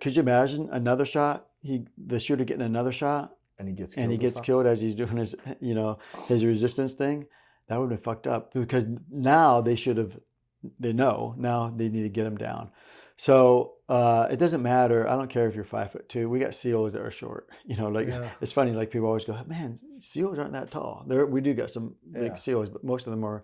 could you imagine another shot? The shooter getting another shot, And he gets killed. and he gets killed as he's doing his, his resistance thing. That would have been fucked up, because now they know now they need to get him down. So it doesn't matter. I don't care if you're 5'2". We got SEALs that are short. It's funny. Like, people always go, man, SEALs aren't that tall. We do got some big SEAls, but most of them are,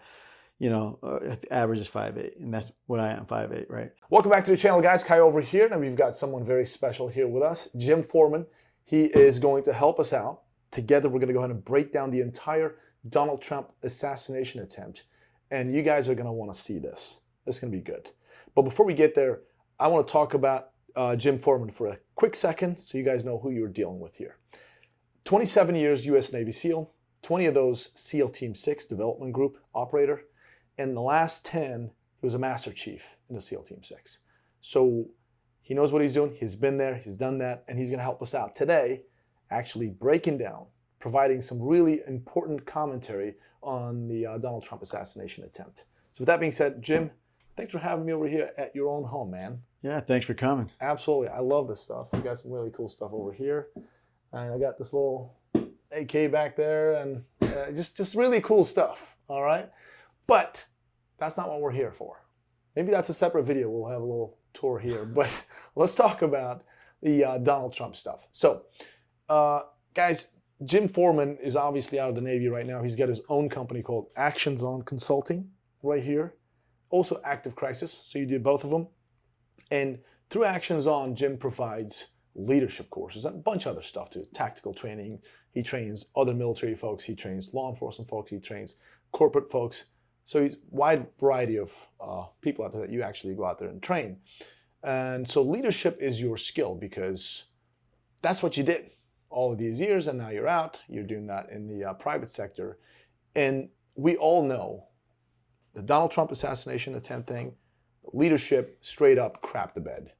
average is 5'8", and that's what I am, 5'8", right? Welcome back to the channel, guys. Kai over here, and we've got someone very special here with us, Jim Foreman. He is going to help us out. Together, we're going to go ahead and break down the entire Donald Trump assassination attempt, and you guys are going to want to see this. This is going to be good. But before we get there, I want to talk about Jim Foreman for a quick second, so you guys know who you're dealing with here. 27 years U.S. Navy SEAL, 20 of those SEAL Team 6 development group operator. In the last 10, he was a Master Chief in the SEAL Team 6. So he knows what he's doing. He's been there. He's done that. And he's going to help us out today, actually breaking down, providing some really important commentary on the Donald Trump assassination attempt. So with that being said, Jim, thanks for having me over here at your own home, man. Yeah, thanks for coming. Absolutely. I love this stuff. We got some really cool stuff over here. And I got this little AK back there, and just really cool stuff. All right. But that's not what we're here for. Maybe that's a separate video. We'll have a little tour here. But let's talk about the Donald Trump stuff. So, guys, Jim Foreman is obviously out of the Navy right now. He's got his own company called Actions On Consulting right here. Also Active Crisis. So you do both of them. And through Actions On, Jim provides leadership courses and a bunch of other stuff too. Tactical training. He trains other military folks. He trains law enforcement folks. He trains corporate folks. So he's a wide variety of people out there that you actually go out there and train. And so leadership is your skill, because that's what you did all of these years, and now you're out. You're doing that in the private sector. And we all know the Donald Trump assassination attempt thing, leadership straight up crapped the bed.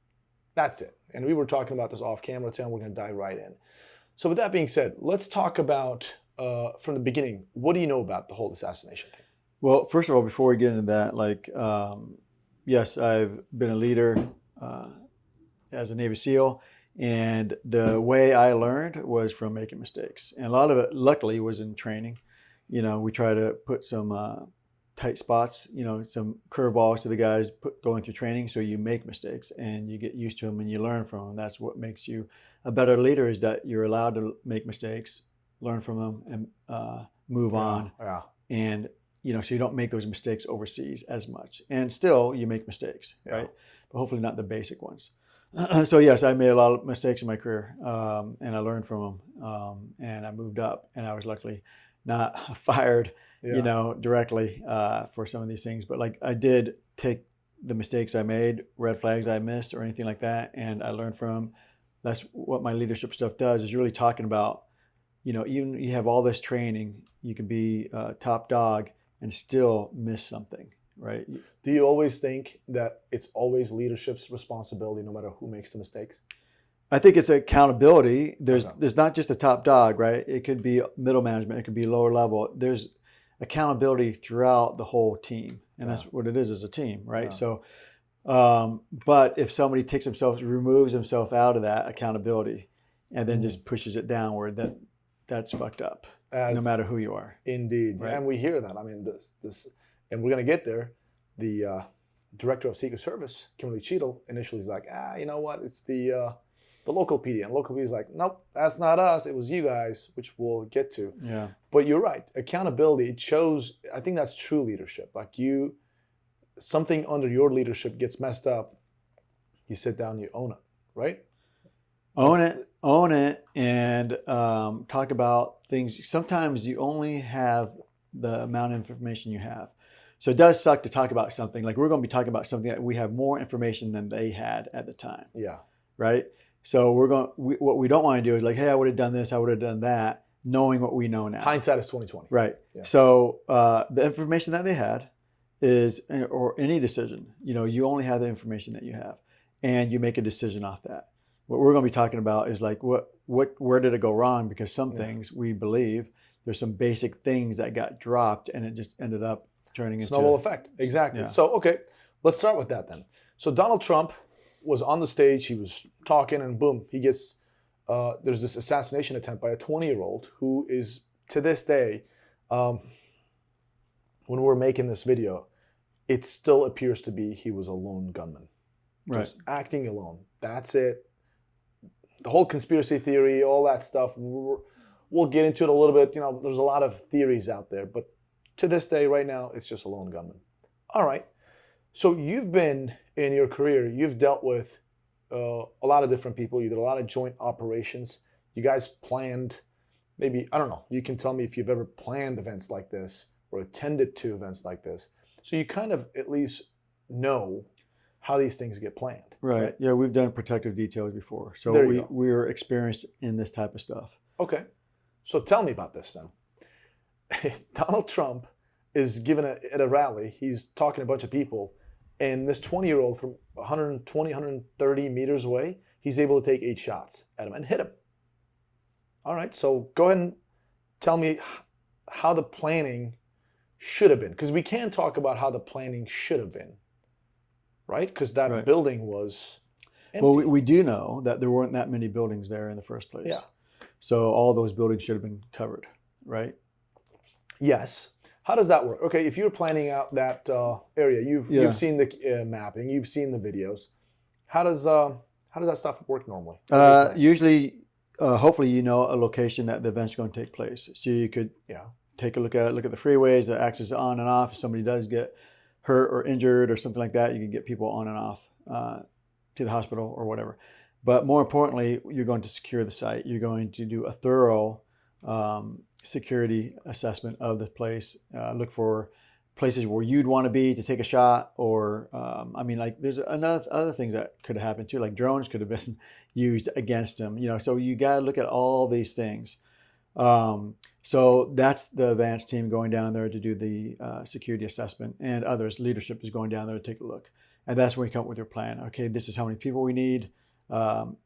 That's it. And we were talking about this off camera too, and we're going to dive right in. So with that being said, let's talk about from the beginning, what do you know about the whole assassination thing? Well, first of all, before we get into that, yes, I've been a leader as a Navy SEAL, and the way I learned was from making mistakes. And a lot of it, luckily, was in training. We try to put some tight spots, some curveballs to the guys going through training, so you make mistakes and you get used to them and you learn from them. That's what makes you a better leader, is that you're allowed to make mistakes, learn from them, and move on. Yeah. And so you don't make those mistakes overseas as much. And still, you make mistakes, right? But hopefully not the basic ones. So yes, I made a lot of mistakes in my career, and I learned from them. And I moved up, and I was luckily not fired, directly for some of these things. But like, I did take the mistakes I made, red flags I missed, or anything like that, and I learned from them. That's what my leadership stuff does, is really talking about, even you have all this training, you can be top dog and still miss something, right? Do you always think that it's always leadership's responsibility, no matter who makes the mistakes? I think it's accountability. There's not just the top dog, right? It could be middle management. It could be lower level. There's accountability throughout the whole team, and that's what it is as a team, right? So, but if somebody removes himself out of that accountability, and then just pushes it downward, that's fucked up. No matter who you are. Indeed. Right? And we hear that. I mean, this, and we're going to get there. The director of Secret Service, Kimberly Cheadle, initially is like, you know what? It's the local PD. And local PD is like, nope, that's not us. It was you guys, which we'll get to. Yeah. But you're right. Accountability, it shows, I think that's true leadership. Like, something under your leadership gets messed up, you sit down and you own it, right? Own it, and talk about things. Sometimes you only have the amount of information you have. So it does suck to talk about something. Like, we're going to be talking about something that we have more information than they had at the time. Yeah. Right? So what we don't want to do is like, hey, I would have done this, I would have done that, knowing what we know now. Hindsight is 20/20. Right. Yeah. So the information that they had is, or any decision, you only have the information that you have, and you make a decision off that. What we're going to be talking about is like, where did it go wrong? Because some things we believe there's some basic things that got dropped, and it just ended up turning into snowball effect. Exactly. Yeah. So, okay, let's start with that then. So Donald Trump was on the stage. He was talking, and boom, he gets. There's this assassination attempt by a 20-year-old who is to this day. When we're making this video, it still appears to be he was a lone gunman, just acting alone. That's it. The whole conspiracy theory, all that stuff. We'll get into it a little bit. You know, there's a lot of theories out there, but to this day, right now, it's just a lone gunman. All right. So you've been in your career, you've dealt with a lot of different people. You did a lot of joint operations. You guys planned, maybe, I don't know, you can tell me if you've ever planned events like this or attended to events like this. So you kind of at least know how these things get planned. Right. Yeah, we've done protective details before. So we're experienced in this type of stuff. Okay. So tell me about this then. Donald Trump is given at a rally, he's talking to a bunch of people, and this 20-year-old from 120, 130 meters away, he's able to take 8 shots at him and hit him. All right, so go ahead and tell me how the planning should have been, because we can talk about how the planning should have been, right? Because that building was empty. Well, we do know that there weren't that many buildings there in the first place. Yeah. So all those buildings should have been covered, right? Yes. How does that work? Okay, if you're planning out that area, you've seen the mapping, you've seen the videos. How does that stuff work normally? Usually, hopefully, you know a location that the event's going to take place, so you could take a look at it, look at the freeways, the access on and off. If somebody does get hurt or injured or something like that, you can get people on and off to the hospital or whatever. But more importantly, you're going to secure the site. You're going to do a thorough security assessment of the place. Look for places where you'd want to be to take a shot, or I mean, like there's other things that could have happened too, like drones could have been used against them. You know, so you got to look at all these things. So that's the advanced team going down there to do the security assessment, and others. Leadership is going down there to take a look, and that's when you come up with your plan. Okay, this is how many people we need.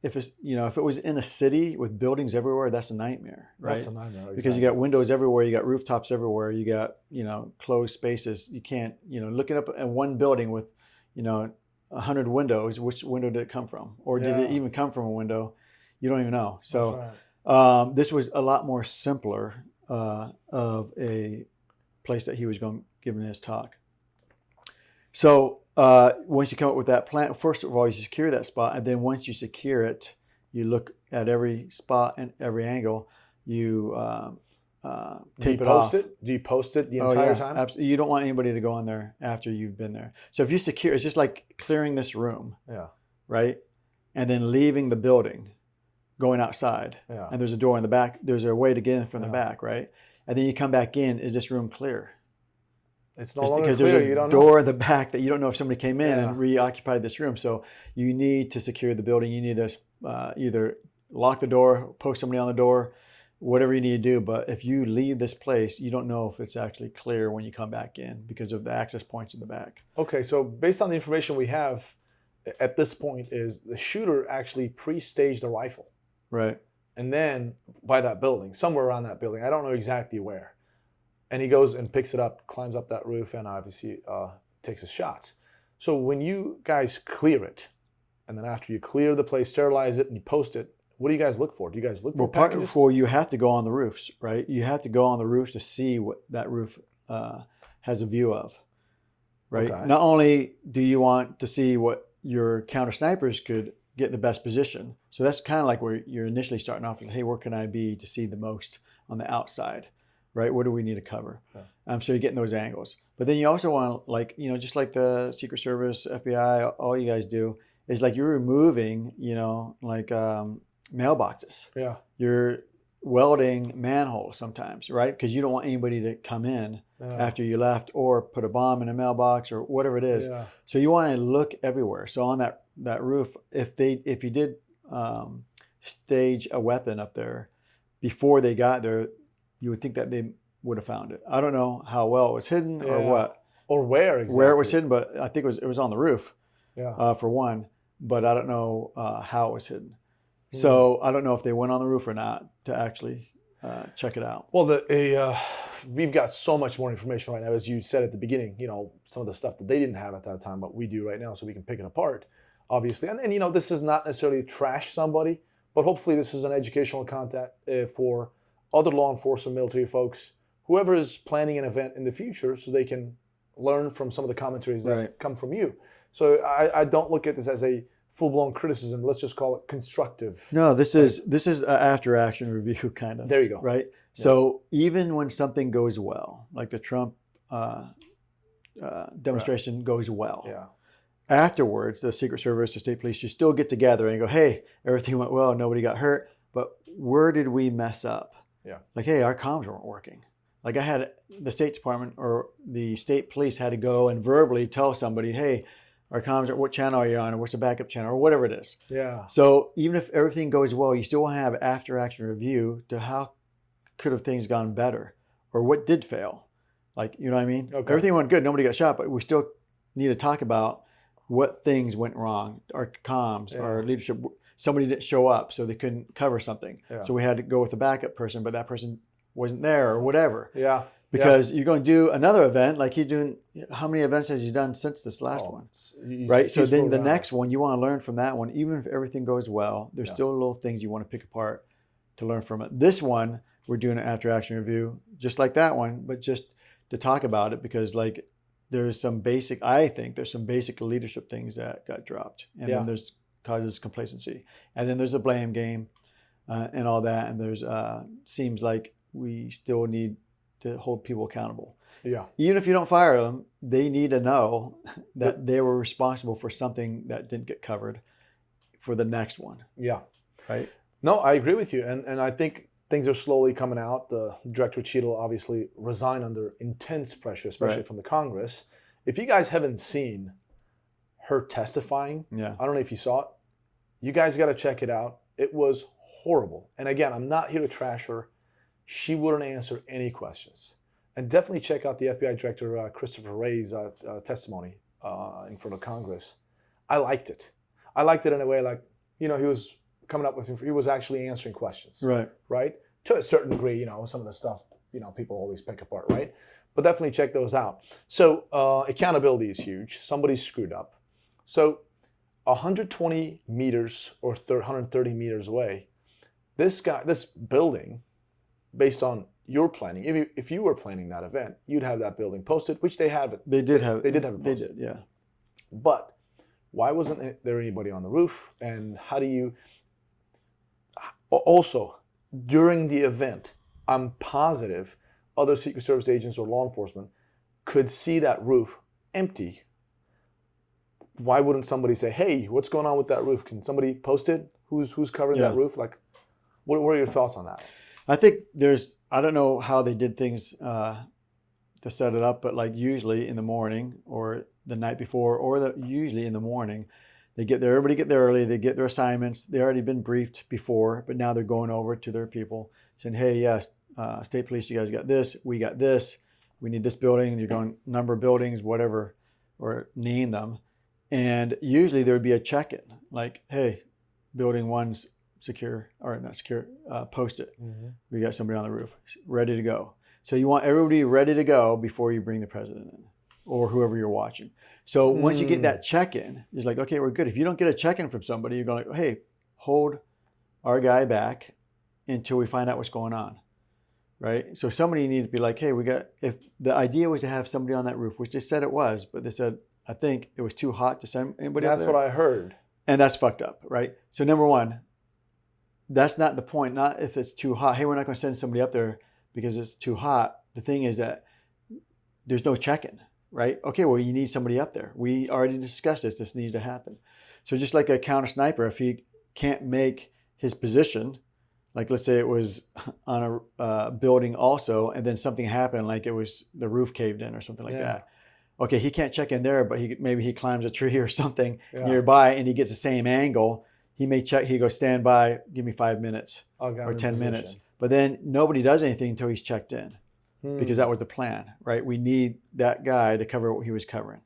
If it was in a city with buildings everywhere, that's a nightmare, right? That's a nightmare, exactly. Because you got windows everywhere, you got rooftops everywhere, you got closed spaces. You can't looking up at one building with 100 windows. Which window did it come from, or did it even come from a window? You don't even know. So this was a lot more simpler of a place that he was giving his talk. So once you come up with that plan, first of all, you secure that spot. And then once you secure it, you look at every spot and every angle. You tape it off. Do you post it the entire time? Absolutely. You don't want anybody to go on there after you've been there. So if you secure, it's just like clearing this room. Yeah. Right? And then leaving the building, going outside. Yeah. And there's a door in the back. There's a way to get in from the back, right? And then you come back in. Is this room clear? It's no longer because clear. There's a you don't door know. in the back that you don't know if somebody came in and reoccupied this room. So you need to secure the building. You need to either lock the door, post somebody on the door, whatever you need to do. But if you leave this place, you don't know if it's actually clear when you come back in because of the access points in the back. Okay, so based on the information we have at this point is the shooter actually pre-staged a rifle. Right. And then by that building, somewhere around that building, I don't know exactly where. And he goes and picks it up, climbs up that roof, and obviously takes his shots. So when you guys clear it, and then after you clear the place, sterilize it, and you post it, what do you guys look for? Do you guys look for packages? Well, you have to go on the roofs, right? You have to go on the roofs to see what that roof has a view of, right? Okay. Not only do you want to see what your counter snipers could get the best position. So that's kind of like where you're initially starting off with, hey, where can I be to see the most on the outside? Right? What do we need to cover? Yeah. So you're getting those angles. But then you also want, just like the Secret Service, FBI, all you guys do, is like you're removing, mailboxes. Yeah. You're welding manholes sometimes, right? Because you don't want anybody to come in after you left or put a bomb in a mailbox or whatever it is. Yeah. So you want to look everywhere. So on that roof, if you did stage a weapon up there before they got there, you would think that they would have found it. I don't know how well it was hidden or what. Or where exactly. Where it was hidden, but I think it was on the roof for one. But I don't know how it was hidden. So I don't know if they went on the roof or not to actually check it out. Well, we've got so much more information right now. As you said at the beginning, some of the stuff that they didn't have at that time, but we do right now, so we can pick it apart. obviously. And you know, this is not necessarily trash somebody, but hopefully this is an educational content for other law enforcement, military folks, whoever is planning an event in the future, so they can learn from some of the commentaries that come from you. So I don't look at this as a full-blown criticism. Let's just call it constructive. No, this is an after-action review kind of. There you go. Right. Yeah. So even when something goes well, like the Trump demonstration goes well, afterwards, the Secret Service, the state police, you still get together and go, hey, everything went well, nobody got hurt, but where did we mess up? Yeah. Like, hey, our comms weren't working. Like I had the State Department or the state police had to go and verbally tell somebody, hey, our comms, what channel are you on, or what's the backup channel, or whatever it is. Yeah. So even if everything goes well, you still want to have after-action review to how could have things gone better, or what did fail. Like, you know what I mean? Okay. Everything went good, nobody got shot, but we still need to talk about what things went wrong, our comms, our leadership. Somebody didn't show up, so they couldn't cover something. Yeah. So we had to go with the backup person, but that person wasn't there or whatever. Yeah. Because you're going to do another event, like he's doing, how many events has he done since this last one? Right? So then the next one, you want to learn from that one. Even if everything goes well, there's still little things you want to pick apart to learn from it. This one, we're doing an after-action review, just like that one, but just to talk about it because like there's some basic, I think there's some basic leadership things that got dropped. And then there's causes complacency. And then there's a blame game and all that. And there's seems like we still need to hold people accountable. Yeah. Even if you don't fire them, they need to know that they were responsible for something that didn't get covered for the next one. Yeah. Right? No, I agree with you. And I think things are slowly coming out. The Director Cheadle obviously resigned under intense pressure, especially from the Congress. If you guys haven't seen her testifying, I don't know if you saw it. You guys got to check it out. It was horrible. And again, I'm not here to trash her. She wouldn't answer any questions. And definitely check out the FBI Director Christopher Wray's testimony in front of Congress. I liked it. I liked it in a way like, you know, he was coming up with, he was actually answering questions. Right. Right? To a certain degree, you know, some of the stuff, you know, people always pick apart, right? But definitely check those out. So accountability is huge. Somebody screwed up. So 120 meters or 130 meters away, this building, based on your planning, if you were planning that event, you'd have that building posted, which they have it. They did have it posted. They did, yeah. But why wasn't there anybody on the roof? And how do you... Also, during the event, I'm positive other Secret Service agents or law enforcement could see that roof empty. Why wouldn't somebody say, hey, what's going on with that roof? Can somebody post it? Who's covering that roof? Like, what are your thoughts on that? I think I don't know how they did things to set it up, but like usually in the morning or the night before or usually in the morning, everybody get there early, they get their assignments. They already been briefed before, but now they're going over to their people saying, hey, yes, state police, you guys got this, we got this, we need this building, you're going number of buildings, whatever, or name them. And usually there would be a check-in, like, hey, building one's secure, or not secure, post it. Mm-hmm. We got somebody on the roof, ready to go. So you want everybody ready to go before you bring the president in or whoever you're watching. So once you get that check-in, it's like, okay, we're good. If you don't get a check-in from somebody, you're going like, hey, hold our guy back until we find out what's going on, right? So somebody needs to be like, hey, if the idea was to have somebody on that roof, which they said it was, but they said, I think it was too hot to send anybody up there. That's what I heard. And that's fucked up, right? So number one, that's not the point. Not if it's too hot. Hey, we're not going to send somebody up there because it's too hot. The thing is that there's no check-in, right? Okay, well, you need somebody up there. We already discussed this. This needs to happen. So just like a counter sniper, if he can't make his position, like let's say it was on a building also, and then something happened, like it was the roof caved in or something like that. Okay, he can't check in there, but maybe he climbs a tree or something nearby and he gets the same angle. He may check, he goes, stand by, give me 5 minutes or 10 minutes. But then nobody does anything until he's checked in because that was the plan, right? We need that guy to cover what he was covering.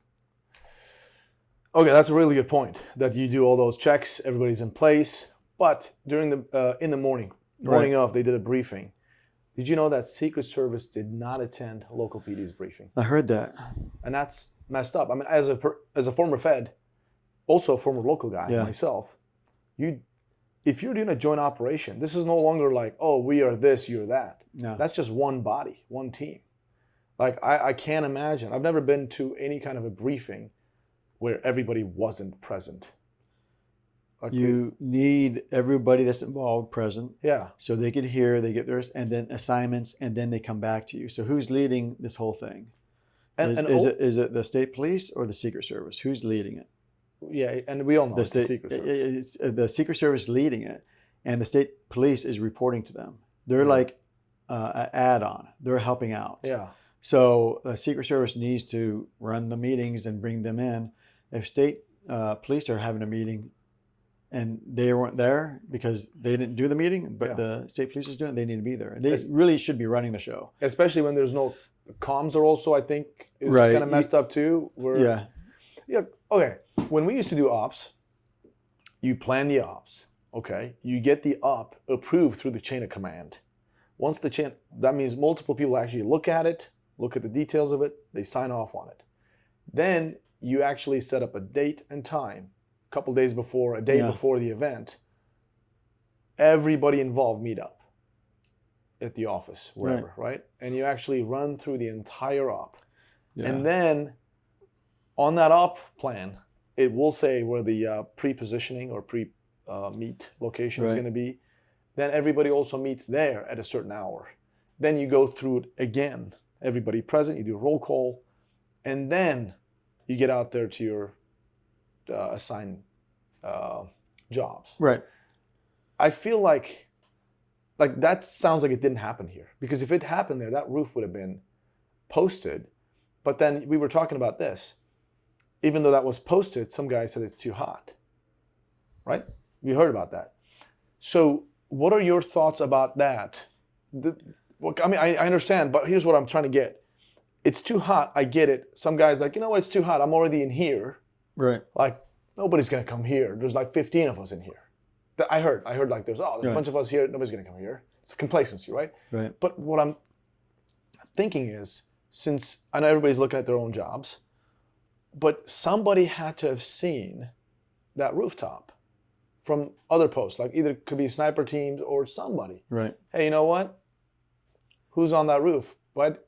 Okay, that's a really good point, that you do all those checks, everybody's in place. But during in the morning of, they did a briefing. Did you know that Secret Service did not attend local PD's briefing? I heard that. And that's messed up. I mean, as a former Fed, also a former local guy Yeah. myself, if you're doing a joint operation, this is no longer like, oh, we are this, you're that. No. That's just one body, one team. Like I can't imagine. I've never been to any kind of a briefing where everybody wasn't present. Like You need everybody that's involved present, yeah. so they can hear, they get theirs, and then assignments, and then they come back to you. So who's leading this whole thing? Is it the state police or the Secret Service? Who's leading it? Yeah, and we all know it's the Secret Service. It's the Secret Service leading it, and the state police is reporting to them. They're like an add-on. They're helping out. Yeah. So the Secret Service needs to run the meetings and bring them in. If state police are having a meeting and they weren't there because they didn't do the meeting, but the state police is doing it, they need to be there. They really should be running the show. Especially when there's no comms are also, I think, is Right. kind of messed up too. Yeah. Yeah. Okay. When we used to do ops, you plan the ops. Okay. You get the op approved through the chain of command. Once the chain, that means multiple people actually look at it, look at the details of it, they sign off on it. Then you actually set up a date and time, a couple days before, a day before the event. Everybody involved meet up at the office, wherever, right? And you actually run through the entire op. Yeah. And then on that op plan, it will say where the pre-positioning or pre-meet location is going to be. Then everybody also meets there at a certain hour. Then you go through it again. Everybody present, you do a roll call, and then you get out there to your assigned jobs. Right. I feel like that sounds like it didn't happen here. Because if it happened there, that roof would have been posted. But then we were talking about this. Even though that was posted, some guy said it's too hot. Right? We heard about that. So what are your thoughts about that? I mean, I understand, but here's what I'm trying to get. It's too hot. I get it. Some guy's like, you know what? It's too hot. I'm already in here. Right. Like, nobody's going to come here. There's like 15 of us in here. I heard like there's a bunch of us here. Nobody's going to come here. It's complacency, right? Right. But what I'm thinking is, since I know everybody's looking at their own jobs, but somebody had to have seen that rooftop from other posts. Like either it could be sniper teams or somebody. Right. Hey, you know what? Who's on that roof? But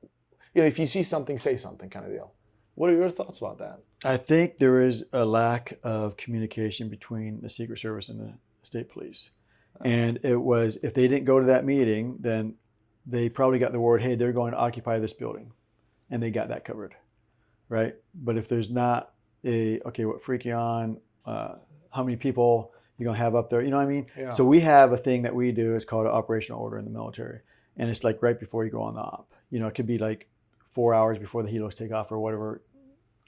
if you see something, say something, kind of deal. What are your thoughts about that? I think there is a lack of communication between the Secret Service and the state police. And it was, if they didn't go to that meeting, then they probably got the word, hey, they're going to occupy this building. And they got that covered, right? But if there's not what freak you on, how many people you're going to have up there, you know what I mean? Yeah. So we have a thing that we do, it's called an operational order in the military. And it's like right before you go on the op. It could be like 4 hours before the helos take off or whatever,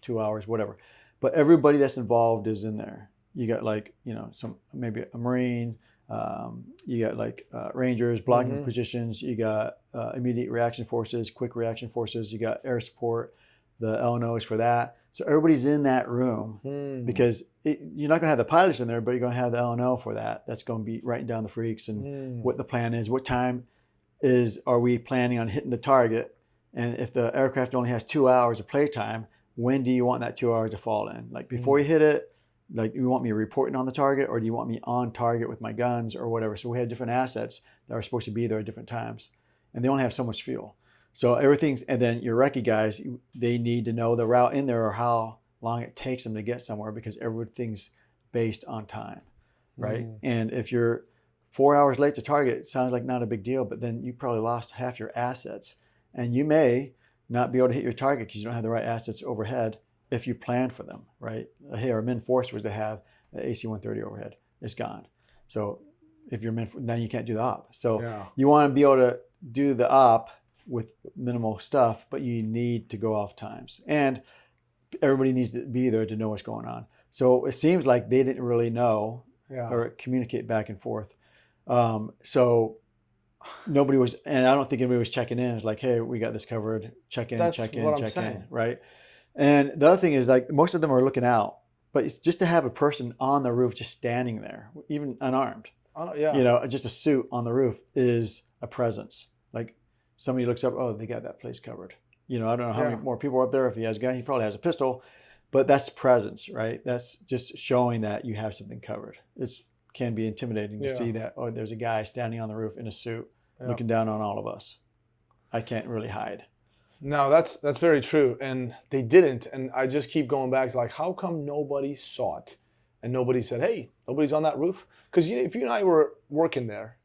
2 hours, whatever. But everybody that's involved is in there. You got maybe a Marine, you got like Rangers, blocking positions, you got immediate reaction forces, quick reaction forces, you got air support, the LNOs for that. So everybody's in that room because you're not going to have the pilots in there, but you're going to have the LNO for that. That's going to be writing down the freaks and what the plan is, what time are we planning on hitting the target? And if the aircraft only has 2 hours of playtime, when do you want that 2 hours to fall in? Like before you hit it, like you want me reporting on the target, or do you want me on target with my guns or whatever? So we have different assets that are supposed to be there at different times, and they only have so much fuel. So and then your recce guys, they need to know the route in there or how long it takes them to get somewhere, because everything's based on time, right? And if you're 4 hours late to target, it sounds like not a big deal, but then you probably lost half your assets, and you may not be able to hit your target because you don't have the right assets overhead if you plan for them, right? Hey, our Min Force was to have the AC-130 overhead. It's gone. So if you're then you can't do the op. So you want to be able to do the op with minimal stuff, but you need to go off times. And everybody needs to be there to know what's going on. So it seems like they didn't really know or communicate back and forth. So nobody was, and I don't think anybody was checking in. It's like, hey, we got this covered. Check in, check in, right? And the other thing is, like, most of them are looking out, but it's just to have a person on the roof just standing there, even unarmed. Just a suit on the roof is a presence. Like somebody looks up, oh, they got that place covered. I don't know how many more people are up there. If he has a gun, he probably has a pistol, But that's presence, right? That's just showing that you have something covered. It can be intimidating to see that, oh, there's a guy standing on the roof in a suit looking down on all of us. I can't really hide. No, that's very true. And they didn't. And I just keep going back to like, how come nobody saw it? And nobody said, hey, nobody's on that roof? Because if you and I were working there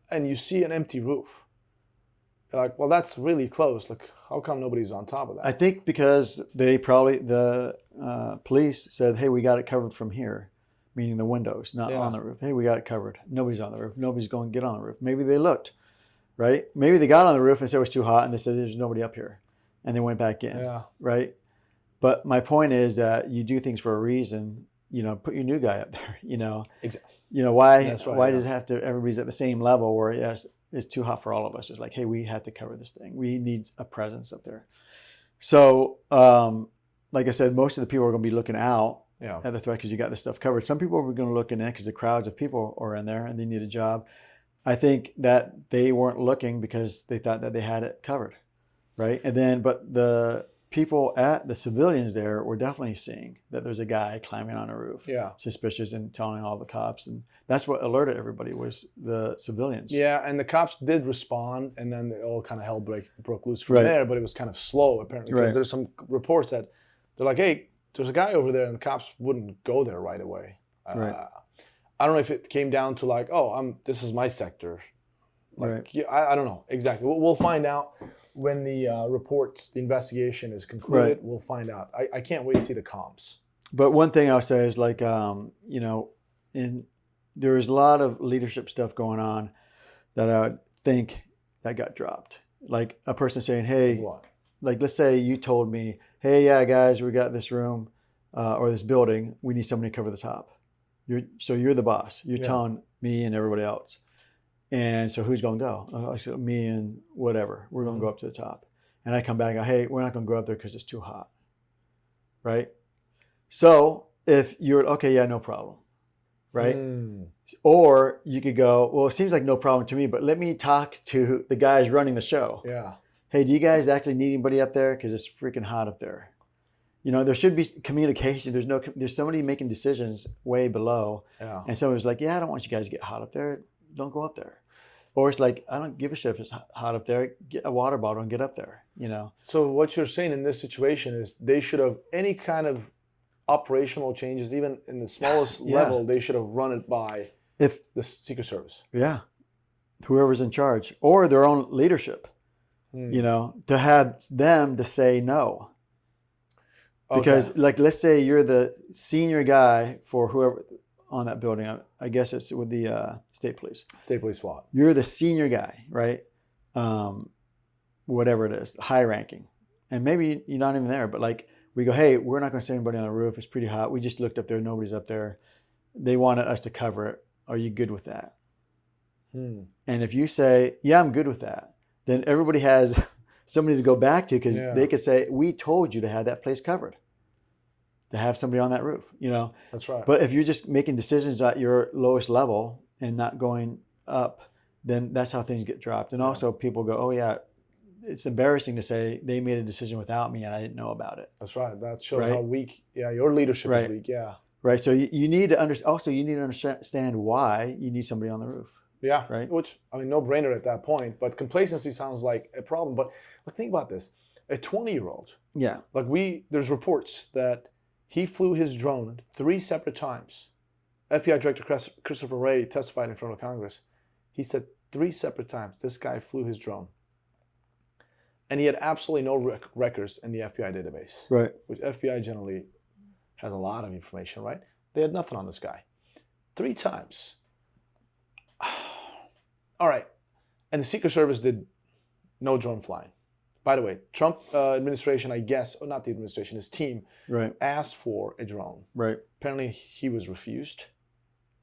and you see an empty roof, you're like, well, that's really close. Like, how come nobody's on top of that? I think because they probably, the police said, hey, we got it covered from here, meaning the windows, not on the roof. Hey, we got it covered. Nobody's on the roof. Nobody's going to get on the roof. Maybe they looked, right? Maybe they got on the roof and said it was too hot and they said there's nobody up here. And they went back in, right? But my point is that you do things for a reason. You know, put your new guy up there. You know, you know why? Why does it have to? Everybody's at the same level where yes, it's too hot for all of us. It's like, hey, we have to cover this thing. We need a presence up there. So, like I said, most of the people are going to be looking out at the threat because you got this stuff covered. Some people are going to look in there because the crowds of people are in there and they need a job. I think that they weren't looking because they thought that they had it covered, right? And then, but the people the civilians there were definitely seeing that there's a guy climbing on a roof, suspicious, and telling all the cops, and that's what alerted everybody was the civilians. Yeah, and the cops did respond, and then they all kind of hell broke loose from there, but it was kind of slow apparently because there's some reports that they're like, hey, there's a guy over there, and the cops wouldn't go there right away. I don't know if it came down to like, oh, this is my sector. Like, I don't know exactly. We'll find out when the the investigation is concluded. We'll find out. I can't wait to see the comps. But one thing I'll say is like, you know, there is a lot of leadership stuff going on that I would think that got dropped. Like a person saying, hey, like let's say you told me, hey, yeah, guys, we got this room or this building. We need somebody to cover the top. So you're the boss. You're telling me and everybody else. And so who's going to go? So me and whatever. We're going to go up to the top. And I come back and go, hey, we're not going to go up there because it's too hot. Right? So if you're, okay, yeah, no problem. Right? Or you could go, well, it seems like no problem to me, but let me talk to the guys running the show. Hey, do you guys actually need anybody up there? Because it's freaking hot up there. You know, there should be communication. There's somebody making decisions way below. And someone's like, yeah, I don't want you guys to get hot up there. Don't go up there. Or it's like, I don't give a shit if it's hot up there. Get a water bottle and get up there, you know. So what you're saying in this situation is they should have any kind of operational changes, even in the smallest level, they should have run it by the Secret Service. Whoever's in charge. Or their own leadership, you know, to have them to say no. Because like, let's say you're the senior guy for whoever on that building. I guess it's with the state police. State police SWAT. You're the senior guy, right? Whatever it is, high ranking. And maybe you're not even there, but like we go, hey, we're not going to send anybody on the roof. It's pretty hot. We just looked up there. Nobody's up there. They wanted us to cover it. Are you good with that? And if you say, yeah, I'm good with that, then everybody has somebody to go back to because they could say, we told you to have that place covered. To have somebody on that roof, you know. That's right. But if you're just making decisions at your lowest level and not going up, then that's how things get dropped. And also people go, oh yeah, it's embarrassing to say they made a decision without me and I didn't know about it. That's right. That shows how weak, your leadership is weak. Right. So you need to understand why you need somebody on the roof. Right. Which, I mean, no brainer at that point, but complacency sounds like a problem. But think about this, a 20-year-old. Like there's reports that he flew his drone 3 separate times. FBI Director Christopher Wray testified in front of Congress. He said 3 separate times this guy flew his drone. And he had absolutely no records in the FBI database. Right. Which FBI generally has a lot of information, right? They had nothing on this guy. 3 times. All right. And the Secret Service did no drone flying. By the way, Trump administration, I guess, or not the administration, his team asked for a drone. Apparently he was refused.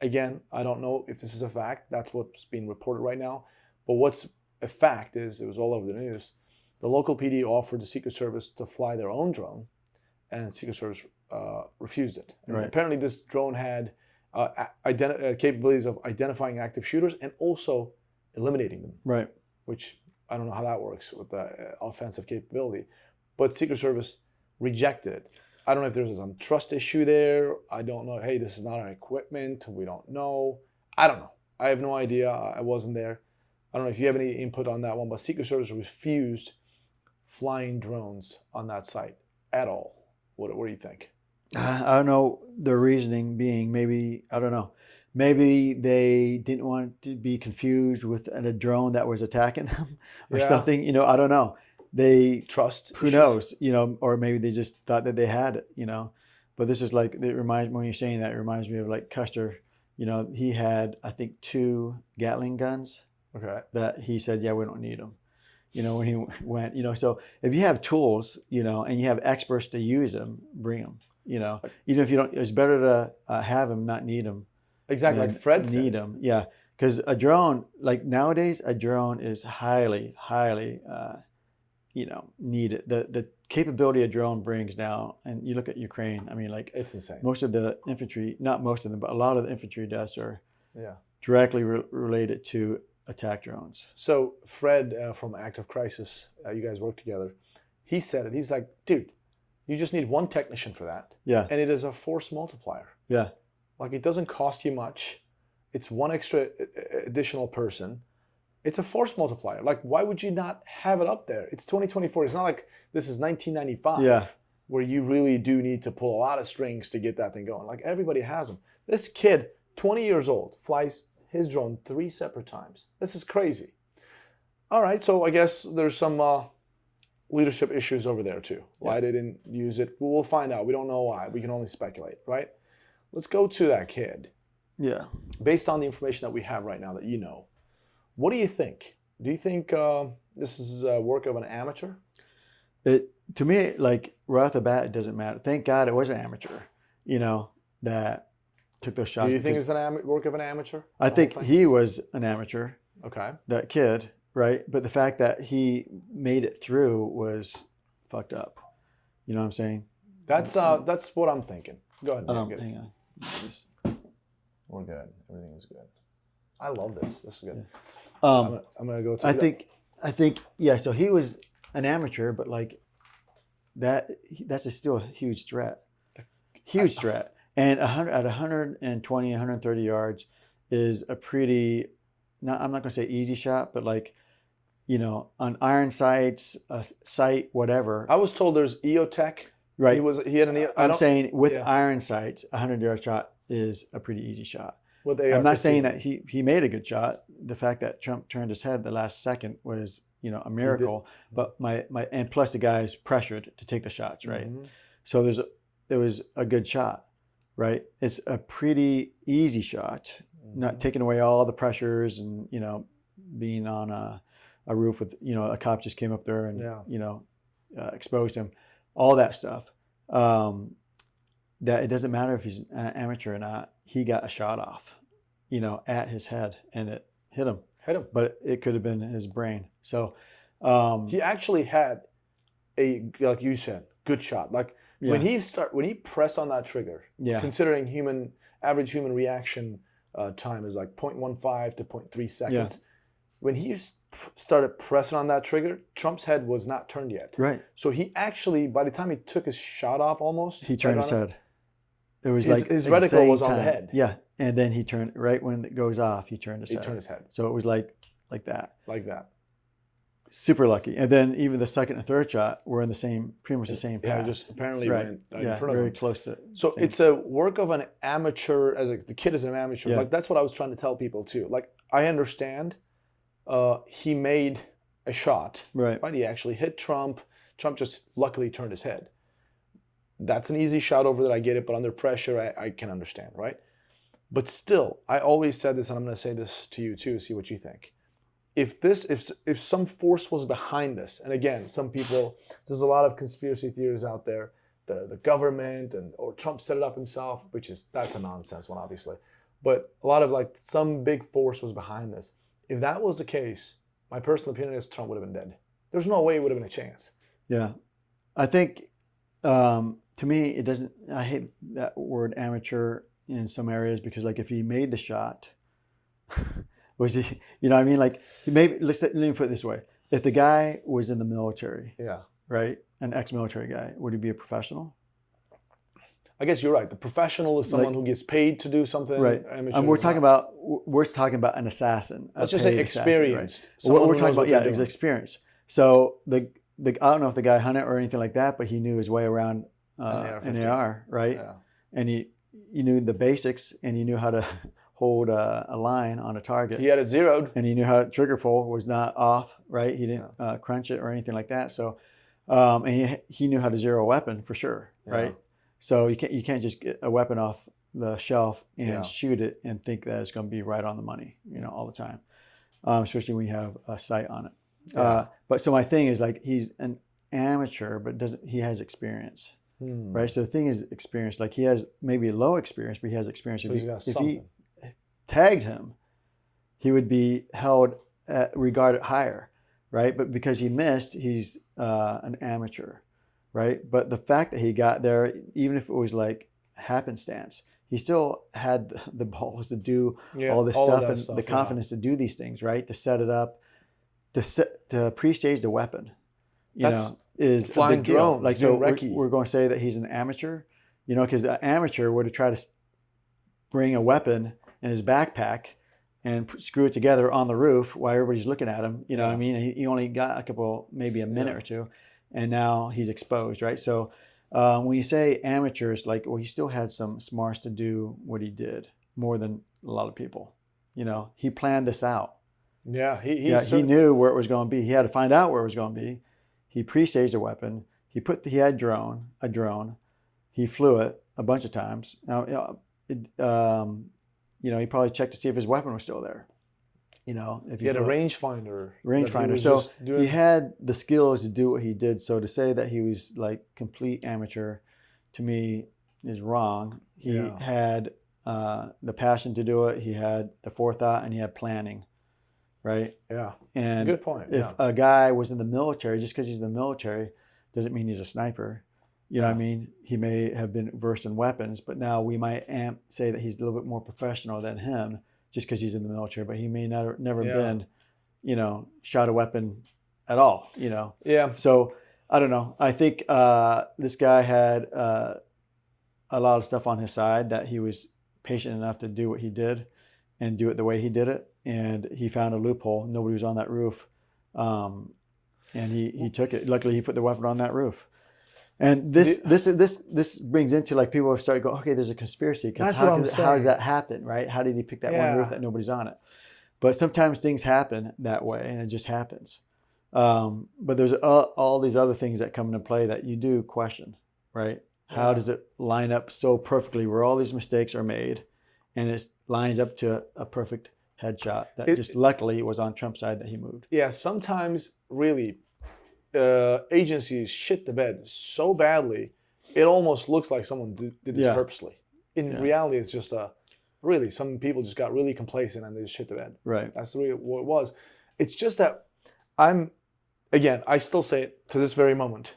Again, I don't know if this is a fact. That's what's being reported right now. But what's a fact is, it was all over the news, the local PD offered the Secret Service to fly their own drone, and Secret Service refused it. And apparently this drone had capabilities of identifying active shooters and also eliminating them. Which I don't know how that works with the offensive capability, but Secret Service rejected it. I don't know if there's some trust issue there. I don't know. Hey, this is not our equipment. We don't know. I don't know. I have no idea. I wasn't there. I don't know if you have any input on that one, but Secret Service refused flying drones on that site at all. What do you think? I don't know the reasoning being maybe, I don't know. Maybe they didn't want to be confused with a drone that was attacking them or Yeah. something. You know, I don't know. They Trust who issues? knows, you know, or maybe they just thought that they had it, you know. But this is like, it reminds, when you're saying that, it reminds me of like Custer, you know, he had, I think, 2 Gatling guns Okay. that he said, yeah, we don't need them, you know, when he went, you know. So if you have tools, you know, and you have experts to use them, bring them, you know. Even if you don't, it's better to have them, not need them. Exactly, than like Fred said. need them, yeah. Because a drone, like nowadays, a drone is highly, highly, you know, needed. The capability a drone brings now, and you look at Ukraine. I mean, like It's insane. most of the infantry, not most of them, but a lot of the infantry deaths are Yeah. directly related to attack drones. So Fred from Active Crisis, you guys work together. He said it. He's like, dude, you just need one technician for that, Yeah, and it is a force multiplier. yeah, Like it doesn't cost you much. It's one extra additional person. It's a force multiplier. Like why would you not have it up there? It's 2024. It's not like this is 1995 yeah, where you really do need to pull a lot of strings to get that thing going. Like everybody has them. This kid, 20 years old, flies his drone 3 separate times. This is crazy. All right, so I guess there's some leadership issues over there too. Why they didn't use it, we'll find out. We don't know why. We can only speculate, right? Let's go to that kid. yeah. Based on the information that we have right now that you know, what do you think? Do you think this is work of an amateur? It, to me, like right off the bat, it doesn't matter. Thank God it was an amateur, you know, that took those shots. Do you think because it's work of an amateur? I the think whole thing? he was an amateur, Okay. that kid, right? But the fact that he made it through was fucked up. You know what I'm saying? That's what I'm thinking. Go ahead. Man. Good. Hang on. Just- We're good. Everything is good. I love this. This is good. Um, I'm gonna go to. I think, yeah. So he was an amateur, but like that's still a huge threat. Huge threat. And 100 at 120, 130 yards is a pretty, I'm not gonna say easy shot, but like, you know, on iron sights, sight, whatever. I was told there's EOTech. Right. He had an. I'm saying with yeah. iron sights, a 100-yard shot is a pretty easy shot. With I'm not AR-15. saying that he made a good shot. The fact that Trump turned his head the last second was, you know, a miracle. But my and plus the guy's pressured to take the shots, right? Mhm. So there was a good shot, right? It's a pretty easy shot, not taking away all the pressures and, you know, being on a roof with, you know, a cop just came up there and you know, exposed him, all that stuff. That it doesn't matter if he's an amateur or not. He got a shot off, you know, at his head, and it hit him. Hit him. But it could have been his brain. So He actually had like you said, good shot. Like when he pressed on that trigger, yeah, considering average human reaction time is like 0.15 to 0.3 seconds. Yeah. When he started pressing on that trigger, Trump's head was not turned yet. right. So he actually, by the time he took his shot off, almost He turned his head. It was His- like his the reticle same was on the time. head. Yeah, and then he turned right when it goes off. He turned his he head. turned his head So it was like that. like that. Super lucky. And then even the second and third shot were in the same, pretty much the same Yeah, path. just apparently right. went in Yeah, front of very him. close to. So same. it's a work of an amateur. The kid is an amateur. Yeah. Like that's what I was trying to tell people too. Like I understand, he made a shot. right. Right, he actually hit Trump. Trump just luckily turned his head. That's an easy shot over there. I get it, but under pressure, I can understand, right? But still, I always said this, and I'm going to say this to you too. See what you think. If some force was behind this, and again, some people, there's a lot of conspiracy theories out there. The government or Trump set it up himself, that's a nonsense one, obviously. But a lot of like some big force was behind this. If that was the case, my personal opinion is Trump would have been dead. There's no way it would have been a chance. Yeah. I think, to me, it doesn't, I hate that word amateur in some areas because like if he made the shot, was he, you know what I mean? Like he maybe, let me put it this way. If the guy was in the military, Yeah. right? An ex-military guy, would he be a professional? I guess you're right. The professional is someone who gets paid to do something. Right. Amateur We're is talking not. about an assassin. Let's just say paid assassin, right? experienced. What Someone we're who talking knows about, what yeah, they're is doing. experience. So the I don't know if the guy hunted or anything like that, but he knew his way around an AR, right? Yeah. And he knew the basics, and he knew how to hold a line on a target. He had it zeroed. And he knew how trigger pull was not off, right? He didn't crunch it or anything like that. So, and he knew how to zero a weapon for sure, right? So you can't just get a weapon off the shelf and shoot it and think that it's going to be right on the money, all the time, especially when you have a sight on it. But so my thing is, like, he's an amateur, but he has experience, right? So the thing is experience. Like, he has maybe low experience, but he has experience. If he tagged him, he would be held regarded higher, right? But because he missed, he's an amateur, right? But the fact that he got there, even if it was like happenstance, he still had the balls to do all this stuff and the confidence to do these things, right? To set it up, to pre-stage the weapon, is flying a big deal. drones. Like, so we're going to say that he's an amateur, because the amateur would have tried to bring a weapon in his backpack and screw it together on the roof while everybody's looking at him. What I mean? And he only got maybe a minute or two, and now he's exposed, right? So when you say amateurs, like, well, he still had some smarts to do what he did more than a lot of people. He planned this out. Yeah, he knew where it was going to be. He had to find out where it was going to be. He pre-staged a weapon. He had a drone. He flew it a bunch of times. Now, he probably checked to see if his weapon was still there. If he had a rangefinder. So he had the skills to do what he did. So to say that he was like complete amateur, to me, is wrong. He had the passion to do it. He had the forethought, and he had planning, right? Yeah. And good point. If a guy was in the military, just because he's in the military, doesn't mean he's a sniper. You know what I mean? He may have been versed in weapons, but now we might say that he's a little bit more professional than him just because he's in the military, but he may never been, shot a weapon at all, Yeah. So I don't know. I think this guy had a lot of stuff on his side, that he was patient enough to do what he did and do it the way he did it. And he found a loophole. Nobody was on that roof. And he took it. Luckily, he put the weapon on that roof. And this brings into, like, people start going, okay, there's a conspiracy. Because how does that happen, right? How did he pick that one roof that nobody's on it? But sometimes things happen that way, and it just happens. But there's all these other things that come into play that you do question, right? How does it line up so perfectly where all these mistakes are made, and it lines up to a perfect headshot that just luckily was on Trump's side that he moved? Yeah, sometimes really agencies shit the bed so badly, it almost looks like someone did this purposely. In reality, it's just really, some people just got really complacent and they just shit the bed. Right. That's really what it was. It's just that I still say it to this very moment,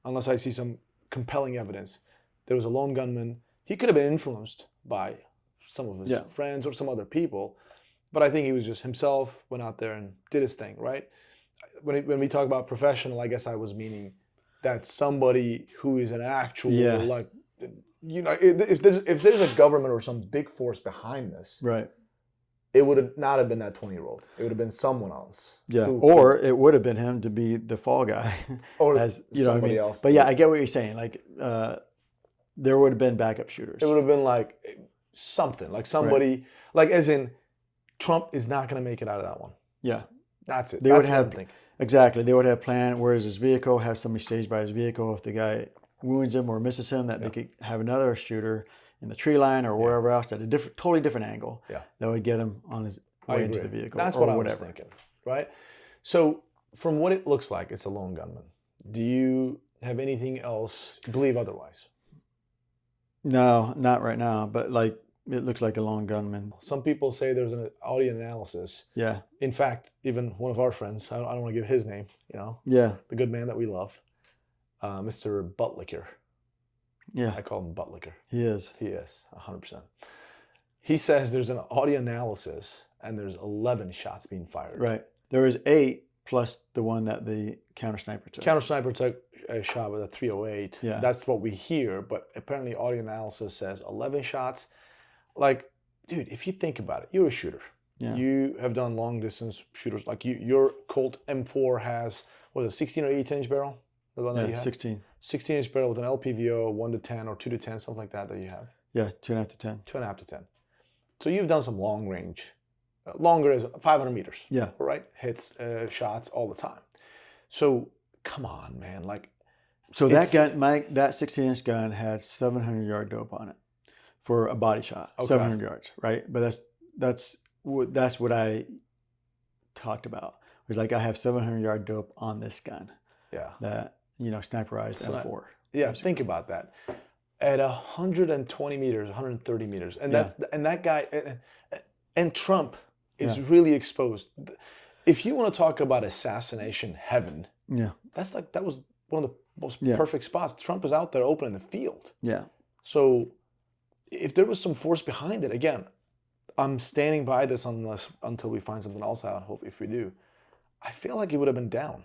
unless I see some compelling evidence. There was a lone gunman. He could have been influenced by some of his friends or some other people, but I think he was just himself, went out there and did his thing, right? When we talk about professional, I guess I was meaning that somebody who is an actual, like, if there's a government or some big force behind this, right, it would not have been that 20-year-old. It would have been someone else. Yeah, or it would have been him to be the fall guy, or as somebody else. But I get what you're saying. Like, there would have been backup shooters. It would have been like something, like somebody, like, as in, Trump is not going to make it out of that one. Yeah, that's it. They would have exactly. They would have planned. Whereas his vehicle, have somebody staged by his vehicle. If the guy wounds him or misses him, that they could have another shooter in the tree line or wherever else at a totally different angle. Yeah, that would get him on his way into the vehicle. That's what I was thinking. Right. So from what it looks like, it's a lone gunman. Do you have anything else to believe otherwise? No, not right now. But like, it looks like a lone gunman. Some people say there's an audio analysis. Yeah. In fact, even one of our friends, I don't want to give his name, Yeah. The good man that we love, Mr. Buttlicker. Yeah. I call him Buttlicker. He is. He is, 100%. He says there's an audio analysis and there's 11 shots being fired. Right. There was 8 plus the one that the counter sniper took. Counter sniper took a shot with a 308. Yeah. That's what we hear, but apparently audio analysis says 11 shots. Like, dude, if you think about it, you're a shooter. Yeah. You have done long distance shooters. Like your Colt M4 has, what is it, 16 or 18-inch barrel? The one that you Yeah, have? 16. 16-inch barrel with an LPVO 1 to 10 or 2 to 10, something like that you have. Yeah, 2.5 to 10. 2.5 to 10. So you've done some long range. Longer is 500 meters. Yeah. Right? Hits, shots all the time. So come on, man. Like, so that gun, that 16-inch gun had 700-yard dope on it for a body shot. Okay. 700 yards, right? But that's what I talked about. It was like, I have 700-yard dope on this gun. Yeah. That, sniperized M4. Yeah, basically. Think about that. At 120 meters, 130 meters, and that guy, and Trump is really exposed. If you want to talk about assassination heaven, that was one of the most perfect spots. Trump is out there opening the field. Yeah. So if there was some force behind it, again, I'm standing by this until we find something else out. Hope if we do, I feel like he would have been down.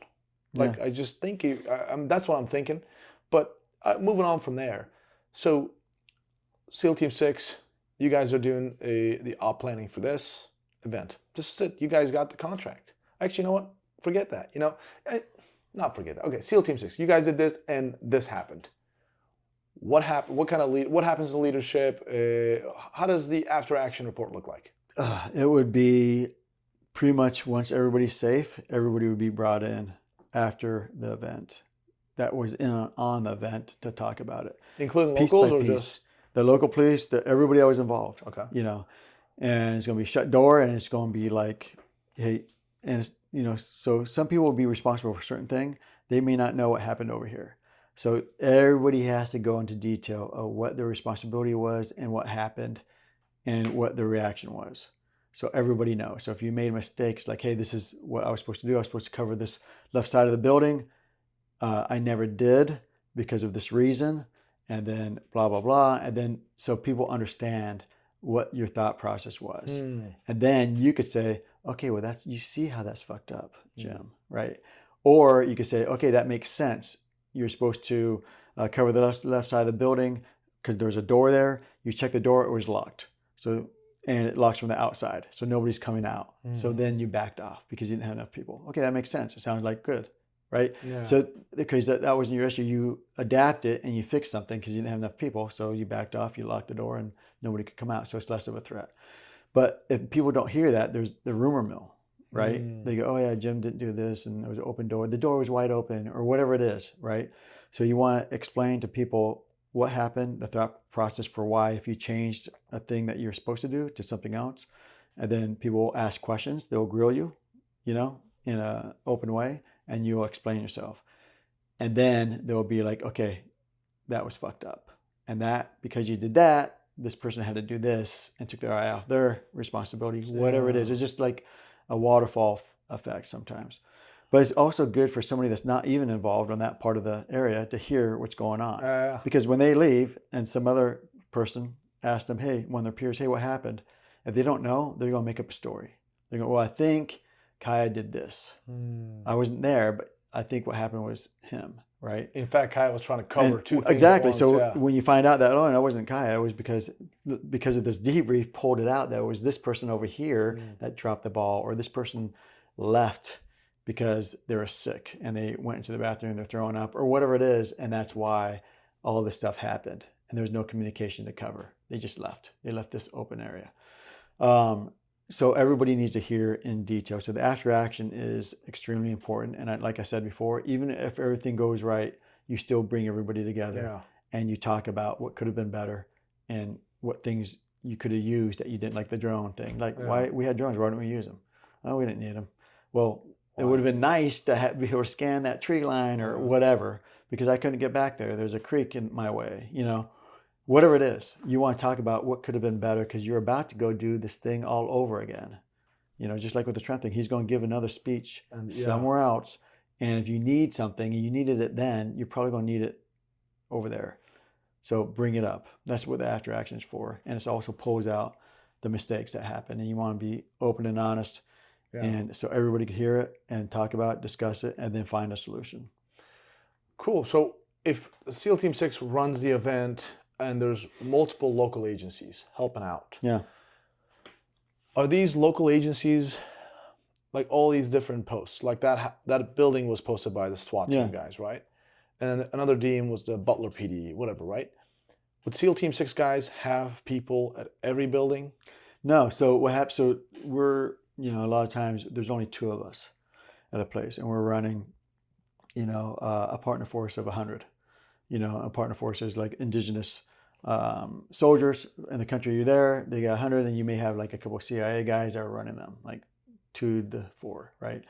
Like I just think that's what I'm thinking. But moving on from there. So SEAL Team 6, you guys are doing the op planning for this event. Just sit. You guys got the contract. Actually, you know what? Forget that. Not forget that. Okay, SEAL Team 6. You guys did this, and this happened. What happened? What happens to leadership? How does the after action report look like? It would be pretty much once everybody's safe, everybody would be brought in after the event. That was on the event to talk about it, including locals or just the local police. Everybody that was involved. Okay. And it's going to be shut door, and it's going to be like, hey, and so some people will be responsible for a certain thing. They may not know what happened over here. So everybody has to go into detail of what their responsibility was and what happened and what the reaction was. So everybody knows. So if you made mistakes, like, hey, this is what I was supposed to do. I was supposed to cover this left side of the building. I never did because of this reason. And then blah, blah, blah. And then so people understand what your thought process was. And then you could say, okay, well, you see how that's fucked up, Jim, right? Or you could say, okay, that makes sense. You're supposed to cover the left side of the building because there's a door there. You check the door, it was locked. And it locks from the outside. So nobody's coming out. So then you backed off because you didn't have enough people. Okay, that makes sense. It sounds like good, right? Yeah. So because that wasn't your issue, you adapt it and you fix something because you didn't have enough people. So you backed off, you locked the door, and nobody could come out. So it's less of a threat. But if people don't hear that, there's the rumor mill, right? They go, oh yeah, Jim didn't do this, and there was an open door. The door was wide open, or whatever it is, right? So you want to explain to people what happened, the thought process for why, if you changed a thing that you're supposed to do to something else, and then people will ask questions. They'll grill you, in an open way, and you'll explain yourself. And then they'll be like, okay, that was fucked up. And that, because you did that, this person had to do this and took their eye off their responsibility, whatever it is. It's just like a waterfall effect sometimes. But it's also good for somebody that's not even involved on that part of the area to hear what's going on. Because when they leave and some other person asks them, hey, one of their peers, hey, what happened? If they don't know, they're going to make up a story. They go, well, I think Kaya did this. I wasn't there, but I think what happened was him, right? In fact, Kaya was trying to cover two things exactly. At once, so when you find out that, oh, no, it wasn't Kaya, it was because of this debrief pulled it out that it was this person over here that dropped the ball, or this person left because they were sick and they went into the bathroom, they're throwing up, or whatever it is, and that's why all this stuff happened. And there was no communication to cover. They just left. They left this open area. So everybody needs to hear in detail. So the after action is extremely important. And like I said before, even if everything goes right, you still bring everybody together and you talk about what could have been better and what things you could have used that you didn't, like the drone thing. Like, why we had drones, why didn't we use them? Oh, we didn't need them. Well, it would have been nice to be able to scan that tree line or whatever, because I couldn't get back there. There's a creek in my way, whatever it is. You want to talk about what could have been better because you're about to go do this thing all over again. Just like with the Trump thing, he's going to give another speech somewhere else. And if you need something and you needed it then, you're probably going to need it over there. So bring it up. That's what the after action is for. And it also pulls out the mistakes that happen. And you want to be open and honest Yeah. And so everybody could hear it and talk about it, discuss it, and then find a solution. Cool. So if SEAL Team 6 runs the event and there's multiple local agencies helping out, Yeah. are these local agencies like all these different posts? Like that building was posted by the SWAT team guys, right? And another team was the Butler PD, whatever, right? Would SEAL Team 6 guys have people at every building? No. So what happens? So we're, a lot of times there's only 2 of us at a place, and we're running, a partner force of 100. A partner force is like indigenous soldiers in the country you're there. They got 100, and you may have like a couple of CIA guys that are running them, like 2 to 4, right?